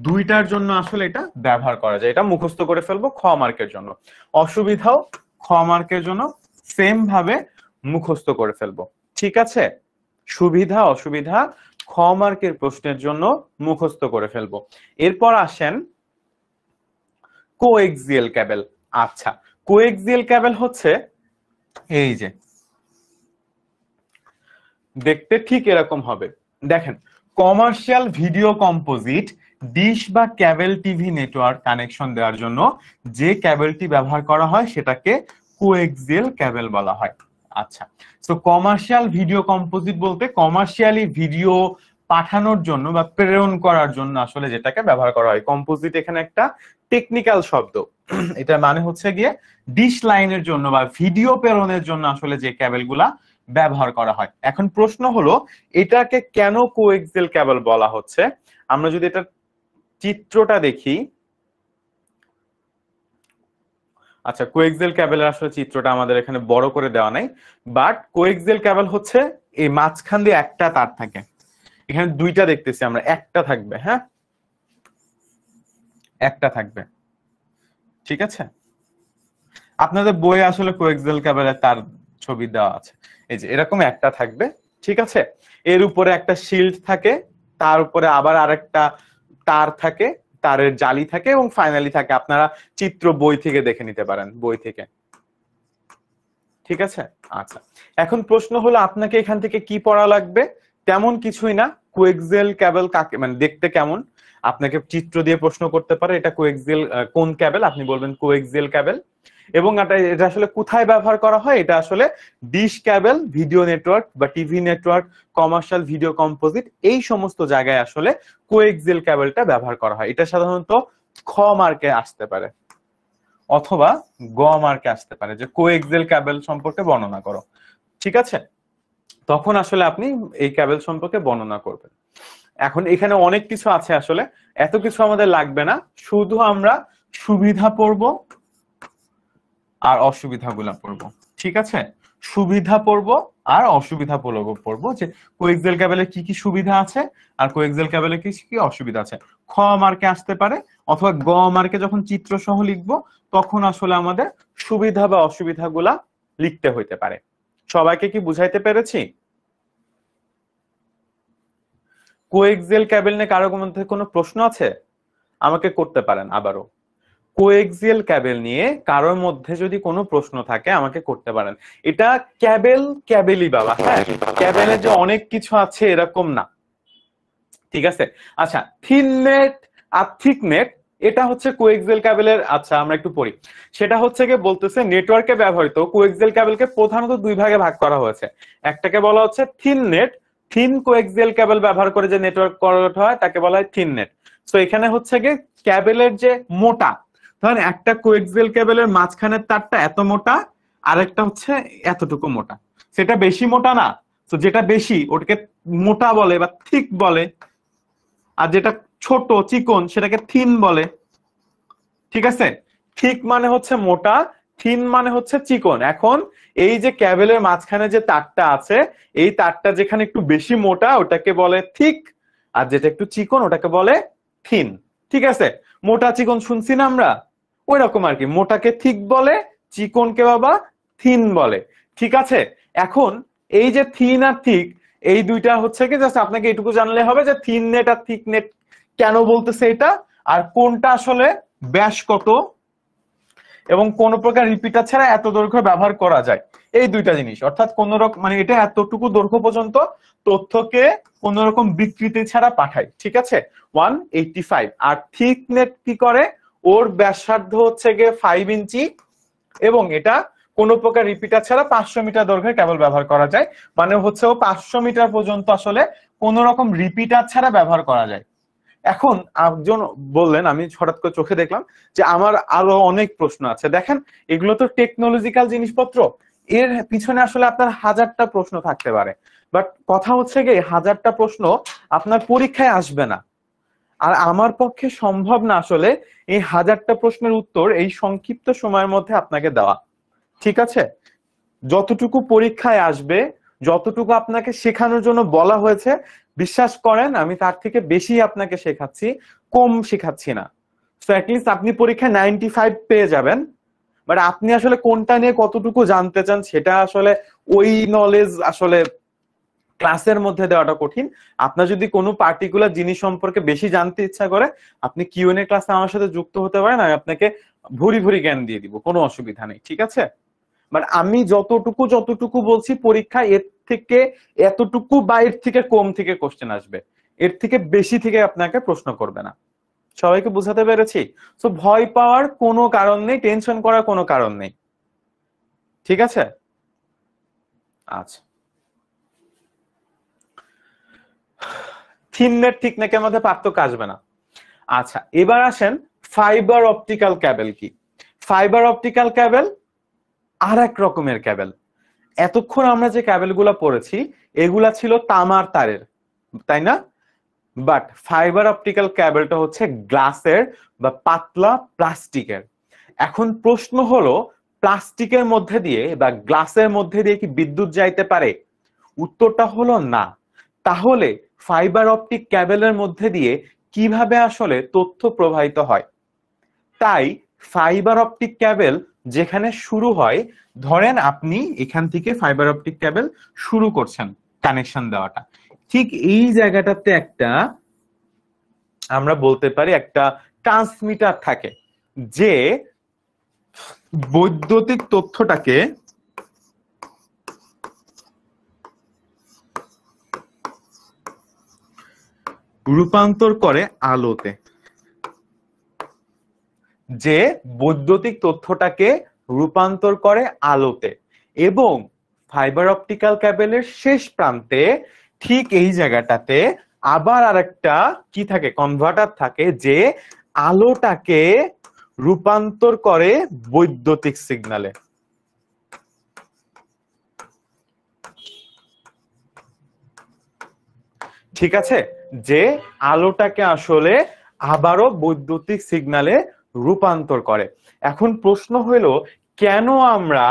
দুইটার জন্য আসলে এটা ব্যবহার করা যায়। এটা মুখস্থ করে ফেলবো খ মার্কের জন্য। অসুবিধাও খ মার্কের জন্য সেম ভাবে মুখস্থ করে ফেলবো, ঠিক আছে। সুবিধা অসুবিধা খ মার্কের প্রশ্নের জন্য মুখস্থ করে ফেলবো। এরপর আসেন কোএক্সিয়াল ক্যাবেল। আচ্ছা, কোএক্সিয়াল ক্যাবেল হচ্ছে এই যে দেখতে ঠিক এরকম হবে, দেখেন। কমার্শিয়াল ভিডিও কম্পোজিট ডিশ বা ক্যাবেল টিভি নেটওয়ার্ক কানেকশন দেওয়ার জন্য যে ক্যাবেলটি ব্যবহার করা হয় সেটাকে কোএক্সিয়াল ক্যাবেল বলা হয়। আচ্ছা, তো কমার্শিয়াল ভিডিও কম্পোজিট বলতে কমার্শিয়ালি ভিডিও পাঠানোর জন্য বা প্রেরণ করার জন্য আসলে যেটাকে ব্যবহার করা হয়। কম্পোজিট এখানে একটা টেকনিক্যাল শব্দ, এটা মানে হচ্ছে গিয়ে ডিশ লাইনের জন্য বা ভিডিও প্রেরণের জন্য আসলে যে ক্যাবেলগুলা ব্যবহার করা হয়। এখন প্রশ্ন হলো এটাকে কেন কোএক্সিয়াল ক্যাবেল বলা হচ্ছে। আমরা যদি এটা চিত্রটা দেখি, আচ্ছা, কোএক্সিয়াল ক্যাবেলের আসলে চিত্রটা আমাদের এখানে বড় করে দেওয়া নাই, বাট কোএক্সিয়াল ক্যাবেল হচ্ছে এই মাঝখান দিয়ে একটা তার থাকে, এখানে দুইটা দেখতেছি আমরা, একটা থাকবে, হ্যাঁ একটা থাকবে, ঠিক আছে। আপনাদের বইয়ে আসলে কোএক্সিয়াল ক্যাবেলের তার ছবি দেওয়া আছে, এই যে এরকম একটা থাকবে, ঠিক আছে। এর উপরে একটা শিল্ড থাকে, তার উপরে আবার আরেকটা তার থাকে, তারের জালি থাকে, এবং ফাইনালি থাকে, আপনারা চিত্র বই থেকে দেখে নিতে পারেন, বই থেকে, ঠিক আছে। আচ্ছা, এখন প্রশ্ন হলো আপনাকে এখান থেকে কি পড়া লাগবে। তেমন কিছুই না, কোএক্সিয়াল ক্যাবেল কাকে, মানে দেখতে কেমন, আপনাকে চিত্র দিয়ে প্রশ্ন করতে পারে এটা কোএক্সিয়াল কোন ক্যাবেল, আপনি বলবেন কোএক্সিয়াল ক্যাবেল। এবং এটা আসলে কোথায় ব্যবহার করা হয়, এটা আসলে ডিশ ক্যাবেল, ভিডিও নেটওয়ার্ক বা TV network, commercial video composite, এই সমস্ত জায়গায় আসলে কোএক্সিয়াল ক্যাবেলটা ব্যবহার করা হয়। এটা সাধারণত খ মার্কে আসতে পারে অথবা গ মার্কে আসতে পারে যে কোএক্সিয়াল ক্যাবেল সম্পর্কে বর্ণনা করো, ঠিক আছে। তখন আসলে আপনি এই ক্যাবেল সম্পর্কে বর্ণনা করবেন। এখন এখানে অনেক কিছু আছে, আসলে এত কিছু আমাদের লাগবে না, শুধু আমরা সুবিধা পড়ব আর অসুবিধাগুলা পড়ব, ঠিক আছে। সুবিধা পড়ব আর অসুবিধা পড়ব যে কোএক্সিয়াল ক্যাবেলের কি কি সুবিধা আছে আর কোএক্সিয়াল ক্যাবেলের কি কি অসুবিধা আছে। খ মার্কে আসতে পারে অথবা গ মার্কে যখন চিত্র সহ লিখবো তখন আসলে আমাদের সুবিধা বা অসুবিধাগুলা লিখতে হইতে পারে। সবাইকে কি বুঝাইতে পেরেছি? কোএক্সিয়াল ক্যাবেল নিয়ে কারো মধ্যে কোনো প্রশ্ন আছে আমাকে করতে পারেন আবারও। কোএক্সিয়াল ক্যাবেল নিয়ে কারোর মধ্যে যদি কোনো প্রশ্ন থাকে আমাকে করতে পারেন। এটা ক্যাবেলই বাবা, হ্যাঁ, ক্যাবেলের যে অনেক কিছু আছে এরকম না, ঠিক আছে। আচ্ছা, থিন নেট আর থিক নেট, এটা হচ্ছে কোএক্সিয়াল ক্যাবেলের। আচ্ছা, আমরা একটু পড়ি। সেটা হচ্ছে কি বলতেছে, নেটওয়ার্কে ব্যবহৃত কোএক্সিয়াল ক্যাবেলকে প্রধানত দুই ভাগে ভাগ করা হয়েছে। একটাকে বলা হচ্ছে thin net, thin coaxial cable ব্যবহার করে যে নেটওয়ার্ক করা হয় তাকে বলা হয় থিন নেট। তো এখানে হচ্ছে কি ক্যাবেলের যে মোটা, ধরেন একটা কোএক্সিয়াল ক্যাবেলের মাঝখানের তারটা এত মোটা, আরেকটা হচ্ছে এতটুকু মোটা, সেটা বেশি মোটা না, তো যেটা বেশি ওটাকে মোটা বলে বা থিক বলে, আর যেটা ছোট চিকন সেটাকে থিন বলে, ঠিক আছে। থিক মানে হচ্ছে মোটা, থিন মানে হচ্ছে চিকন। এখন এই যে ক্যাবেলের মাঝখানে যে তারটা আছে, এই তারটা যেখানে একটু বেশি মোটা ওটাকে বলে থিক, আর যেটা একটু চিকন ওটাকে বলে থিন, ঠিক আছে। মোটা চিকন শুনছি না আমরা, ওই রকম আর কি। মোটাকে থিক বলে, চিকনকে বাবা থিন বলে। ঠিক আছে, এখন এই যে থিন আর থিক, এই দুইটা হচ্ছে কি জাস্ট আপনাকে এটুকু জানলে হবে যে থিন নেট আর থিক নেট কেন বলতেছে এটা, আর কোনটা আসলে ব্যাস কত এবং কোন প্রকার রিপিটার ছাড়া এত দৈর্ঘ্য ব্যবহার করা যায়, এই দুইটা জিনিস। অর্থাৎ কোন রকম মানে এটা এতটুকু দৈর্ঘ্য পর্যন্ত তথ্যকে কোন রকম বিকৃতি ছাড়া পাঠায়, ঠিক আছে 185। আর থিক নেট কি করে, ওর ব্যাসার্ধ হচ্ছে গিয়ে 5 ইঞ্চি এবং এটা কোন প্রকার রিপিটার ছাড়া 500 মিটার দৈর্ঘ্যের কেবল ব্যবহার করা যায়, মানে হচ্ছে ও 500 মিটার পর্যন্ত আসলে কোন রকম রিপিটার ছাড়া ব্যবহার করা যায়। এখন একজন বললেন, আমি হঠাৎ করে চোখে দেখলাম যে আমার আরো অনেক প্রশ্ন আছে। দেখেন এগুলো তো টেকনোলজিক্যাল জিনিসপত্র, এর পিছনে আসলে আপনার হাজারটা প্রশ্ন থাকতে পারে, বাট কথা হচ্ছে গিয়ে হাজারটা প্রশ্ন আপনার পরীক্ষায় আসবে না, আর আমার পক্ষে সম্ভব না আসলে এই হাজারটা প্রশ্নের উত্তর এই সংক্ষিপ্ত সময়ের মধ্যে আপনাকে দেওয়া, ঠিক আছে। যতটুকু পরীক্ষায় আসবে, যতটুকু আপনাকে শেখানোর জন্য বলা হয়েছে, বিশ্বাস করেন আমি তার থেকে বেশি আপনাকে শেখাচ্ছি, কম শেখাচ্ছি না। সো অ্যাটলিস্ট আপনি পরীক্ষায় 95 পেয়ে যাবেন, বাট আপনি আসলে কোনটা নিয়ে কতটুকু জানতে চান সেটা আসলে ওই নলেজ আসলে ক্লাসের মধ্যে দেওয়াটা কঠিন। আপনার যদি কোনো পার্টিকুলার জিনিস সম্পর্কে বেশি জানতে ইচ্ছা করে, আপনি কিউএনএ ক্লাসে আমার সাথে যুক্ত হতে পারেন, আমি আপনাকে ভুরি ভুরি জ্ঞান দিয়ে দিব, কোনো অসুবিধা নেই, ঠিক আছে। বাট আমি যতটুকু বলছি পরীক্ষা এর থেকে এতটুকু বা এর থেকে কম থেকে কোশ্চেন আসবে, এর থেকে বেশি থেকে আপনাকে প্রশ্ন করবে না। সবাইকে বুঝাতে পেরেছি? সো ভয় পাওয়ার কোনো কারণ নেই, টেনশন করার কোনো কারণ নেই, ঠিক আছে। আচ্ছা, থিন নেট থিক নেটের মধ্যে পার্থক্য আসবে না। আচ্ছা, এবার আসেন ফাইবার অপটিক্যাল ক্যাবেল কি। ফাইবার অপটিক্যাল ক্যাবেল আর এক রকমের ক্যাবেল। এতক্ষণ আমরা যে ক্যাবেল গুলা পড়েছি এগুলা ছিল তামার তারের, তাই না? বাট ফাইবার অপটিক্যাল ক্যাবেলটা হচ্ছে গ্লাসের বা পাতলা প্লাস্টিকের। এখন প্রশ্ন হলো, প্লাস্টিকের মধ্যে দিয়ে বা গ্লাসের মধ্যে দিয়ে কি বিদ্যুৎ যাইতে পারে? উত্তরটা হলো না। তাহলে ফাইবার অপটিক ক্যাবেলের মধ্যে দিয়ে কিভাবে আসলে তথ্য প্রবাহিত হয়? তাই ফাইবার অপটিক ক্যাবেল যেখানে শুরু হয়, ধরেন আপনি এখান থেকে ফাইবার অপটিক ক্যাবেল শুরু করছেন কানেকশন দেওয়াটা, ঠিক এই জায়গাটাতে একটা আমরা বলতে পারি একটা ট্রান্সমিটার থাকে, যে বৈদ্যুতিক তথ্যটাকে রূপান্তর করে আলোতে, যে বৈদ্যুতিক তথ্যটাকে রূপান্তর করে আলোতে। এবং ফাইবার অপটিক্যাল ক্যাবেলের শেষ প্রান্তে ঠিক এই জায়গাটাতে আবার আরেকটা কি থাকে, কনভার্টার থাকে, যে আলোটাকে রূপান্তর করে বৈদ্যুতিক সিগন্যালে। ঠিক আছে, যে আলোটাকে আসলে আবারও বৈদ্যুতিক সিগন্যালে রূপান্তর করে। এখন প্রশ্ন হলো, কেন আমরা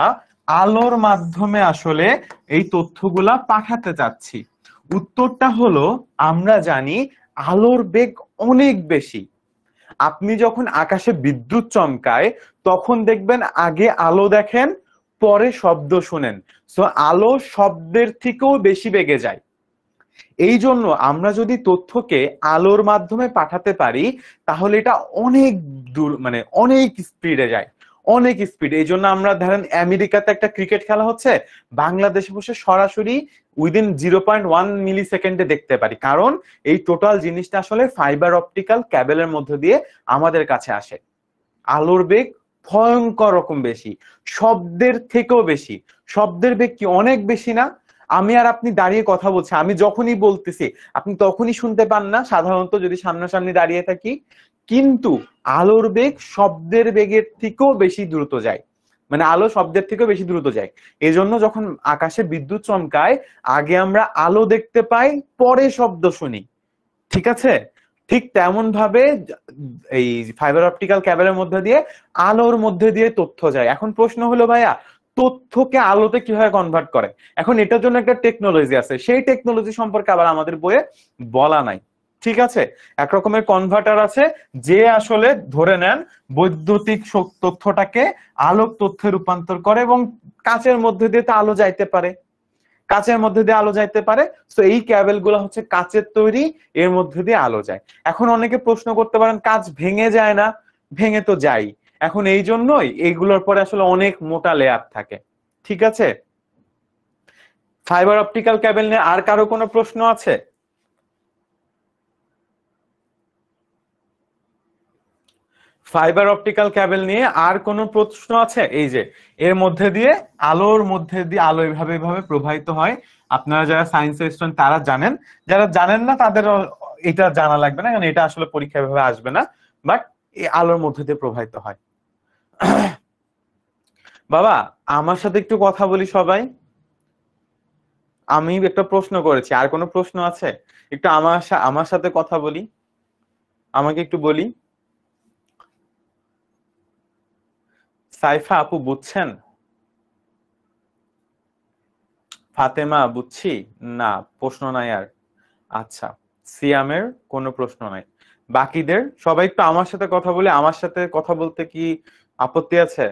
আলোর মাধ্যমে আসলে এই তথ্যগুলা পাঠাতে চাচ্ছি? উত্তরটা হলো, আমরা জানি আলোর বেগ অনেক বেশি। আপনি যখন আকাশে বিদ্যুৎ চমকায় তখন দেখবেন আগে আলো দেখেন, পরে শব্দ শুনেন। সো আলো শব্দের থেকেও বেশি বেগে যায়। এই জন্য আমরা যদি তথ্যকে আলোর মাধ্যমে পাঠাতে পারি তাহলে এটা অনেক দূর, মানে অনেক স্পিডে যায়, অনেক স্পিড। এই জন্য আমরা ধরেন আমেরিকাতে একটা ক্রিকেট খেলা হচ্ছে, বাংলাদেশে বসে সরাসরি উইদিন 0.1 মিলি সেকেন্ডে দেখতে পারি, কারণ এই টোটাল জিনিসটা আসলে ফাইবার অপটিক্যাল ক্যাবেলের মধ্য দিয়ে আমাদের কাছে আসে। আলোর বেগ ভয়ঙ্কর রকম বেশি, শব্দের থেকেও বেশি। শব্দের বেগ কি অনেক বেশি না? আমি আর আপনি দাঁড়িয়ে কথা বলছি, আমি যখনই বলতেছি আপনি তখনই শুনতে পান না সাধারণত যদি সামনাসামনি দাঁড়িয়ে থাকি, কিন্তু আলোর বেগ শব্দের বেগের থেকেও বেশি দ্রুত যায়, মানে আলো শব্দের থেকেও বেশি দ্রুত যায়। এজন্য যখন আকাশে বিদ্যুৎ চমকায় আগে আমরা আলো দেখতে পাই, পরে শব্দ শুনি, ঠিক আছে। ঠিক তেমন ভাবে এই ফাইবার অপটিক্যাল ক্যাবেলের মধ্যে দিয়ে আলোর মধ্যে দিয়ে তথ্য যায়। এখন প্রশ্ন হলো ভাইয়া, তথ্যকে আলোতে কিভাবে কনভার্ট করে? এখন এটার জন্য একটা টেকনোলজি আছে, সেই টেকনোলজি সম্পর্কে আবার আমাদের বইয়ে বলা নাই। ঠিক আছে, এক রকমের কনভার্টার আছে যে আসলে ধরে নেন বৈদ্যুতিক তথ্যটাকে আলোক তথ্যে রূপান্তর করে এবং কাচের মধ্যে দিয়ে তো আলো যাইতে পারে, কাচের মধ্যে দিয়ে আলো যাইতে পারে। তো এই ক্যাবেল গুলো হচ্ছে কাচের তৈরি, এর মধ্যে দিয়ে আলো যায়। এখন অনেকে প্রশ্ন করতে পারেন কাচ ভেঙে যায় না? ভেঙে তো যাই। এখন এই জন্যই এইগুলোর পরে আসলে অনেক মোটা লেয়ার থাকে। ঠিক আছে, ফাইবার অপটিক্যাল ক্যাবেল নিয়ে আর কারো কোনো প্রশ্ন আছে? ফাইবার অপটিক্যাল ক্যাবেল নিয়ে আর কোনো প্রশ্ন আছে? এই যে এর মধ্যে দিয়ে আলোর মধ্যে দিয়ে আলো এভাবে এভাবে প্রবাহিত হয়। আপনারা যারা সায়েন্সের স্টুডেন্ট তারা জানেন, যারা জানেন না তাদের এটা জানা লাগবে না, কারণ এটা আসলে পরীক্ষা এভাবে আসবে না, বাট এই আলোর মধ্যে দিয়ে প্রবাহিত হয়। বাবা আমার সাথে একটু কথা বলি সবাই। আমি একটা প্রশ্ন করেছি, আর কোনো প্রশ্ন আছে? একটু আমার সাথে কথা বলি, আমাকে একটু বলি। সাইফা আপু বুঝছেন? ফাতেমা বুঝছি না, প্রশ্ন নাই আর। আচ্ছা, সিয়ামের কোনো প্রশ্ন নাই। বাকিদের সবাই একটু আমার সাথে কথা বলে, আমার সাথে কথা বলতে কি আপত্তি আছে?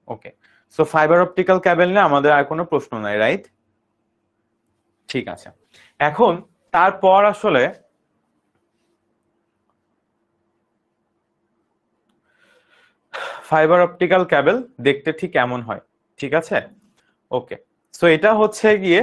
ওকে, সো ফাইবার অপটিক্যাল ক্যাবেল নিয়ে আমাদের আর কোনো প্রশ্ন নাই, রাইট? ঠিক আছে, এখন তারপর আসলে ফাইবার অপটিক্যাল ক্যাবেল দেখতে ঠিক এমন হয়। ঠিক আছে, ওকে। সো এটা হচ্ছে গিয়ে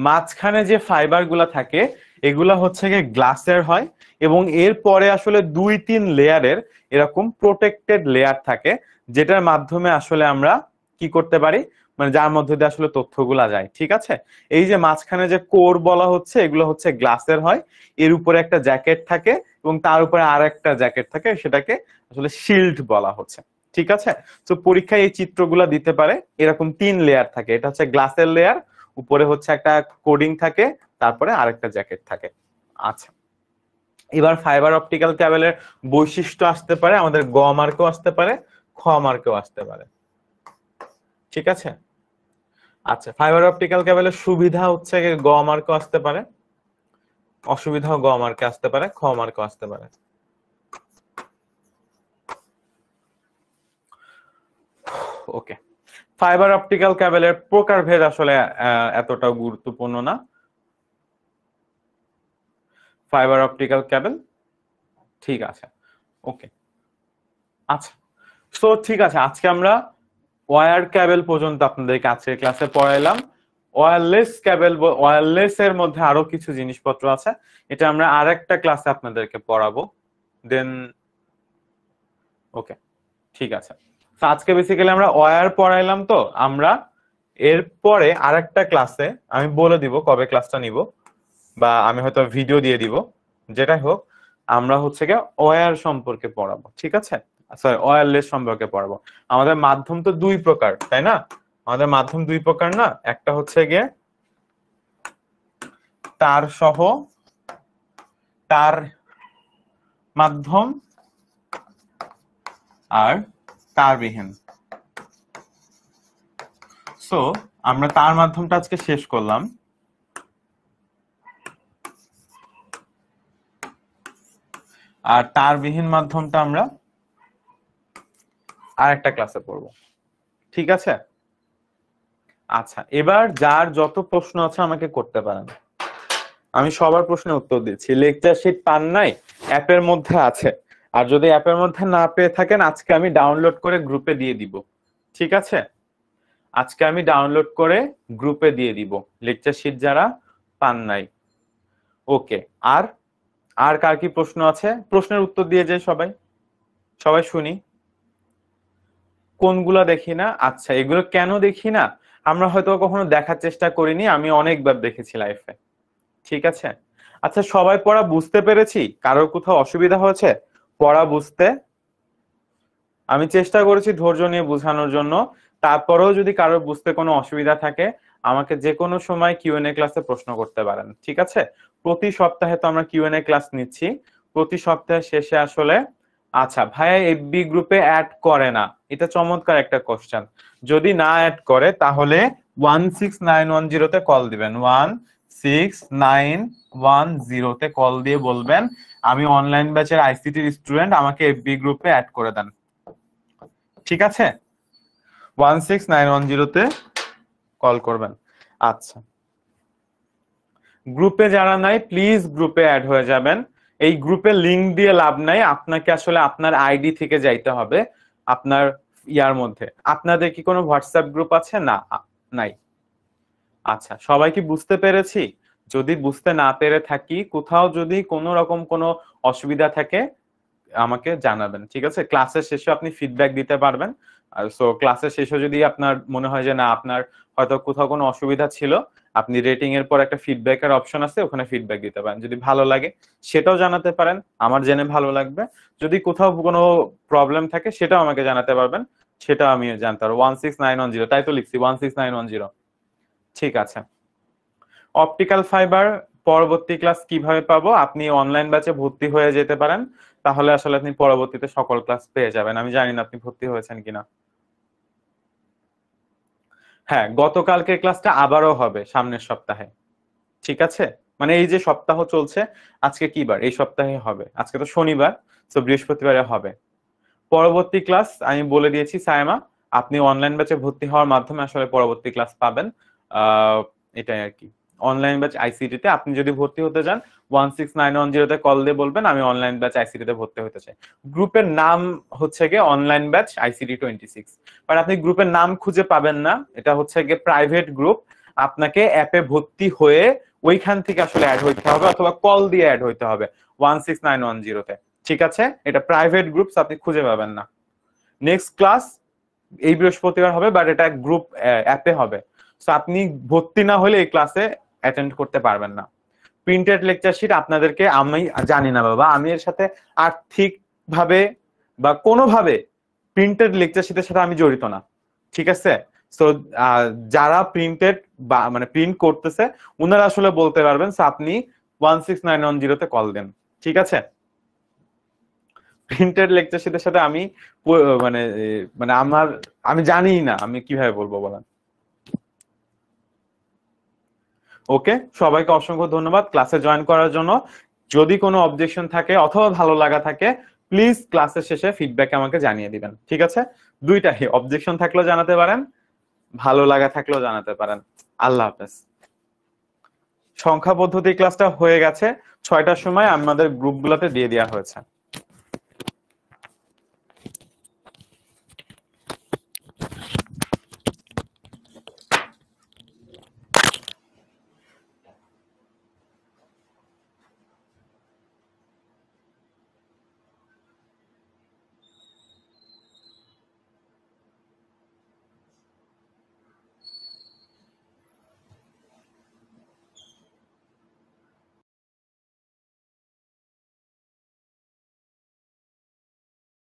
মাঝখানে যে ফাইবার গুলা থাকে এগুলা হচ্ছে গিয়ে গ্লাসের হয়, এবং এর পরে আসলে 2-3 লেয়ারের এরকম প্রোটেক্টেড লেয়ার থাকে, যেটার মাধ্যমে আসলে আমরা কি করতে পারি, মানে যার মধ্যে দিয়ে আসলে তথ্যগুলা যায়। ঠিক আছে, এই যে মাঝখানে যে কোর বলা হচ্ছে এগুলো হচ্ছে গ্লাসের হয়, এর উপরে একটা জ্যাকেট থাকে এবং তার উপরে আর একটা জ্যাকেট থাকে, সেটাকে আসলে শিল্ড বলা হচ্ছে। ঠিক আছে, তো পরীক্ষায় এই চিত্রগুলা দিতে পারে। এরকম 3 লেয়ার থাকে, এটা হচ্ছে গ্লাসের লেয়ার, উপরে হচ্ছে একটা কোডিং থাকে, তারপরে আরেকটা জ্যাকেট থাকে। আচ্ছা, এবার ফাইবার অপটিক্যাল ক্যাবেলের বৈশিষ্ট্য আসতে পারে, আমাদের গ মার্কেও আসতে পারে, খ মার্কেও আসতে পারে। ঠিক আছে, আচ্ছা, ফাইবার অপটিক্যাল ক্যাবেলের সুবিধা হচ্ছে গ মার্কেও আসতে পারে, অসুবিধাও গ মার্কে আসতে পারে, খ মার্কেও আসতে পারে। ওকে, ফাইবার অপটিক্যাল ক্যাবেলের প্রকারভেদ আসলে এতটা গুরুত্বপূর্ণ না। ফাইবার অপটিক্যাল ক্যাবেল ঠিক আছে, ওকে। আচ্ছা, সো ঠিক আছে, আজকে আমরা ওয়্যার ক্যাবেল পর্যন্ত আপনাদেরকে আজকের ক্লাসে পড়াইলাম। ওয়্যারলেস ক্যাবেল, ওয়্যারলেস এর মধ্যে আরো কিছু জিনিসপত্র আছে, এটা আমরা আরেকটা ক্লাসে আপনাদেরকে পড়াবো। দেন ওকে, ঠিক আছে। তো আজকে বেসিক্যালি আমরা ওয়্যার পড়াইলাম, তো আমরা এরপরে আরেকটা ক্লাসে আমি বলে দিব কবে ক্লাসটা নিব, বা আমি হয়তো ভিডিও দিয়ে দিব, যেটাই হোক আমরা হচ্ছে গিয়ে ওয়্যার সম্পর্কে পড়াবো। ঠিক আছে, সরি ওয়্যারলেস সম্পর্কে পড়াবো। আমাদের মাধ্যম তো 2 প্রকার, তাই না? আমাদের মাধ্যম 2 প্রকার না, একটা হচ্ছে গিয়ে তার সহ তার মাধ্যম, আর তারবিহীন। সো আমরা তার মাধ্যমটা আজকে শেষ করলাম, আর তারবিহীন মাধ্যমটা আমরা আরেকটা ক্লাসে পড়বো। ঠিক আছে, আচ্ছা, এবার যার যত প্রশ্ন আছে আমাকে করতে পারেন, আমি সবার প্রশ্নের উত্তর দিচ্ছি। লেকচার শিট পান নাই? অ্যাপের মধ্যে আছে, আর যদি অ্যাপের মধ্যে না পেয়ে থাকেন আজকে আমি ডাউনলোড করে গ্রুপে দিয়ে দিব। ঠিক আছে, আজকে আমি ডাউনলোড করে গ্রুপে দিয়ে দিব লেকচার শিট যারা পান নাই। ওকে, আর আর কার কি প্রশ্ন আছে? প্রশ্নের উত্তর দিয়ে যায় সবাই, সবাই শুনি। কোনগুলা দেখি না? আচ্ছা, এগুলো কেন দেখি না? আমরা হয়তো কখনো দেখার চেষ্টা করিনি, আমি অনেকবার দেখেছি লাইফে। ঠিক আছে, আচ্ছা, সবাই পড়া বুঝতে পেরেছি? কারোর কোথাও অসুবিধা হয়েছে পড়া বুঝতে? আমি চেষ্টা করেছি ধৈর্য নিয়ে বোঝানোর জন্য। তারপরেও যদি কারোর বুঝতে কোনো অসুবিধা থাকে আমাকে যে কোনো সময় কিউএনএ ক্লাসে প্রশ্ন করতে পারেন। ঠিক আছে, প্রতি সপ্তাহে তো আমরা কিউএনএ ক্লাস নিচ্ছি, প্রতি সপ্তাহে শেষে আসলে আচ্ছা ভাইয়া এফবি গ্রুপে অ্যাড করে না, এটা চমৎকার একটা কোশ্চেন। যদি না অ্যাড করে তাহলে 16910 তে কল দিবেন, 16910 তে কল দিয়ে বলবেন আমি অনলাইন ব্যাচের আইসিটির স্টুডেন্ট, আমাকে এফবি গ্রুপে অ্যাড করে দেন। ঠিক আছে, 16910 তে কল করবেন। আচ্ছা, গ্রুপে যারা নাই প্লিজ গ্রুপে অ্যাড হয়ে যাবেন। এই গ্রুপে লিংক দিয়ে লাভ নাই, আপনাকে আসলে আপনার আইডি থেকে যাইতে হবে আপনার ইয়ার মধ্যে। আপনাদের কি কোনো হোয়াটসঅ্যাপ গ্রুপ আছে? না, নাই। আচ্ছা, সবাই কি বুঝতে পেরেছি? যদি বুঝতে না পেরে থাকি, কোথাও যদি কোনো রকম কোনো অসুবিধা থাকে আমাকে জানাবেন, ঠিক আছে? ক্লাসের শেষে আপনি ফিডব্যাক দিতে পারবেন। আর সো ক্লাসের শেষে যদি আপনার মনে হয় যে না আপনার হয়তো কোথাও কোনো অসুবিধা ছিল, আপনি রেটিং এর পর একটা ফিডব্যাকের অপশন আছে, ওখানে ফিডব্যাক দিতে পারেন। যদি ভালো লাগে সেটাও জানাতে পারেন, আমার জেনে ভালো লাগবে। যদি কোথাও কোনো প্রবলেম থাকে সেটাও আমাকে জানাতে পারবেন, সেটা আমি জানতে পারবো। 16910, তাই তো লিখছি 16910। ঠিক আছে। অপটিক্যাল ফাইবার পরবর্তী ক্লাস কিভাবে পাবো? আপনি অনলাইন ব্যাচে ভর্তি হয়ে যেতে পারেন, তাহলে আসলে আপনি পরবর্তীতে সকল ক্লাস পেয়ে যাবেন। আমি জানি না আপনি ভর্তি হয়েছেন কিনা। হ্যাঁ, গতকালকের ক্লাসটা আবারও হবে সামনের সপ্তাহে, ঠিক আছে? মানে এই যে সপ্তাহ চলছে, আজকে কি বার? এই সপ্তাহে হবে, আজকে তো শনিবার, তো বৃহস্পতিবারে হবে পরবর্তী ক্লাস। আমি বলে দিয়েছি সায়মা, আপনি অনলাইন ব্যাচে ভর্তি হওয়ার মাধ্যমে আসলে পরবর্তী ক্লাস পাবেন। এটাই আর কি। অনলাইন ব্যাচ আইসিটি তে আপনি যদি ভর্তি হতে চান 16910 তে কল দিয়ে বলবেন আমি অনলাইন ব্যাচ আইসিটি তে ভর্তি হতে চাই। গ্রুপের নাম হচ্ছে গিয়ে অনলাইন ব্যাচ আইসিটি 26, বাট আপনি গ্রুপের নাম খুঁজে পাবেন না, এটা হচ্ছে গিয়ে প্রাইভেট গ্রুপ। আপনাকে অ্যাপে ভর্তি হয়ে ওইখান থেকে আসলে অ্যাড হইতে হবে, অথবা কল দিয়ে অ্যাড হইতে হবে 16910 তে, ঠিক আছে? এটা প্রাইভেট গ্রুপ, আপনি খুঁজে পাবেন না। নেক্সট ক্লাস এই বৃহস্পতিবার হবে, বাট এটা গ্রুপ অ্যাপে হবে, সো আপনি ভর্তি না হলে এই ক্লাসে অ্যাটেন্ড করতে পারবেন না। প্রিন্টেড লেকচার শিট আপনাদেরকে আমি জানি না বাবা, আমি এর সাথে আর্থিক ভাবে বা কোনোভাবে প্রিন্টেড লেকচার শিটের সাথে আমি জড়িত না, ঠিক আছে? সো যারা প্রিন্টেড বা মানে প্রিন্ট করতেছে ওনারা আসলে বলতে পারবেন, সো আপনি 16910 তে কল দেন, ঠিক আছে? প্রিন্টেড লেকচার শিটের সাথে আমি মানে মানে আমি জানি না, আমি কিভাবে বলবো বলেন। ওকে, সবাইকে অসংখ্য ধন্যবাদ ক্লাসে জয়েন করার জন্য। যদি কোনো অবজেকশন থাকে অথবা ভালো লাগা থাকে প্লিজ ক্লাসের শেষে ফিডব্যাক আমাকে জানিয়ে দিবেন, ঠিক আছে? দুইটাই, অবজেকশন থাকলেও জানাতে পারেন, ভালো লাগা থাকলেও জানাতে পারেন। আল্লাহ হাফেজ। সংখ্যা পদ্ধতি ক্লাসটা হয়ে গেছে, 6টার সময় আমাদের গ্রুপগুলোতে দিয়ে দেওয়া হয়েছে।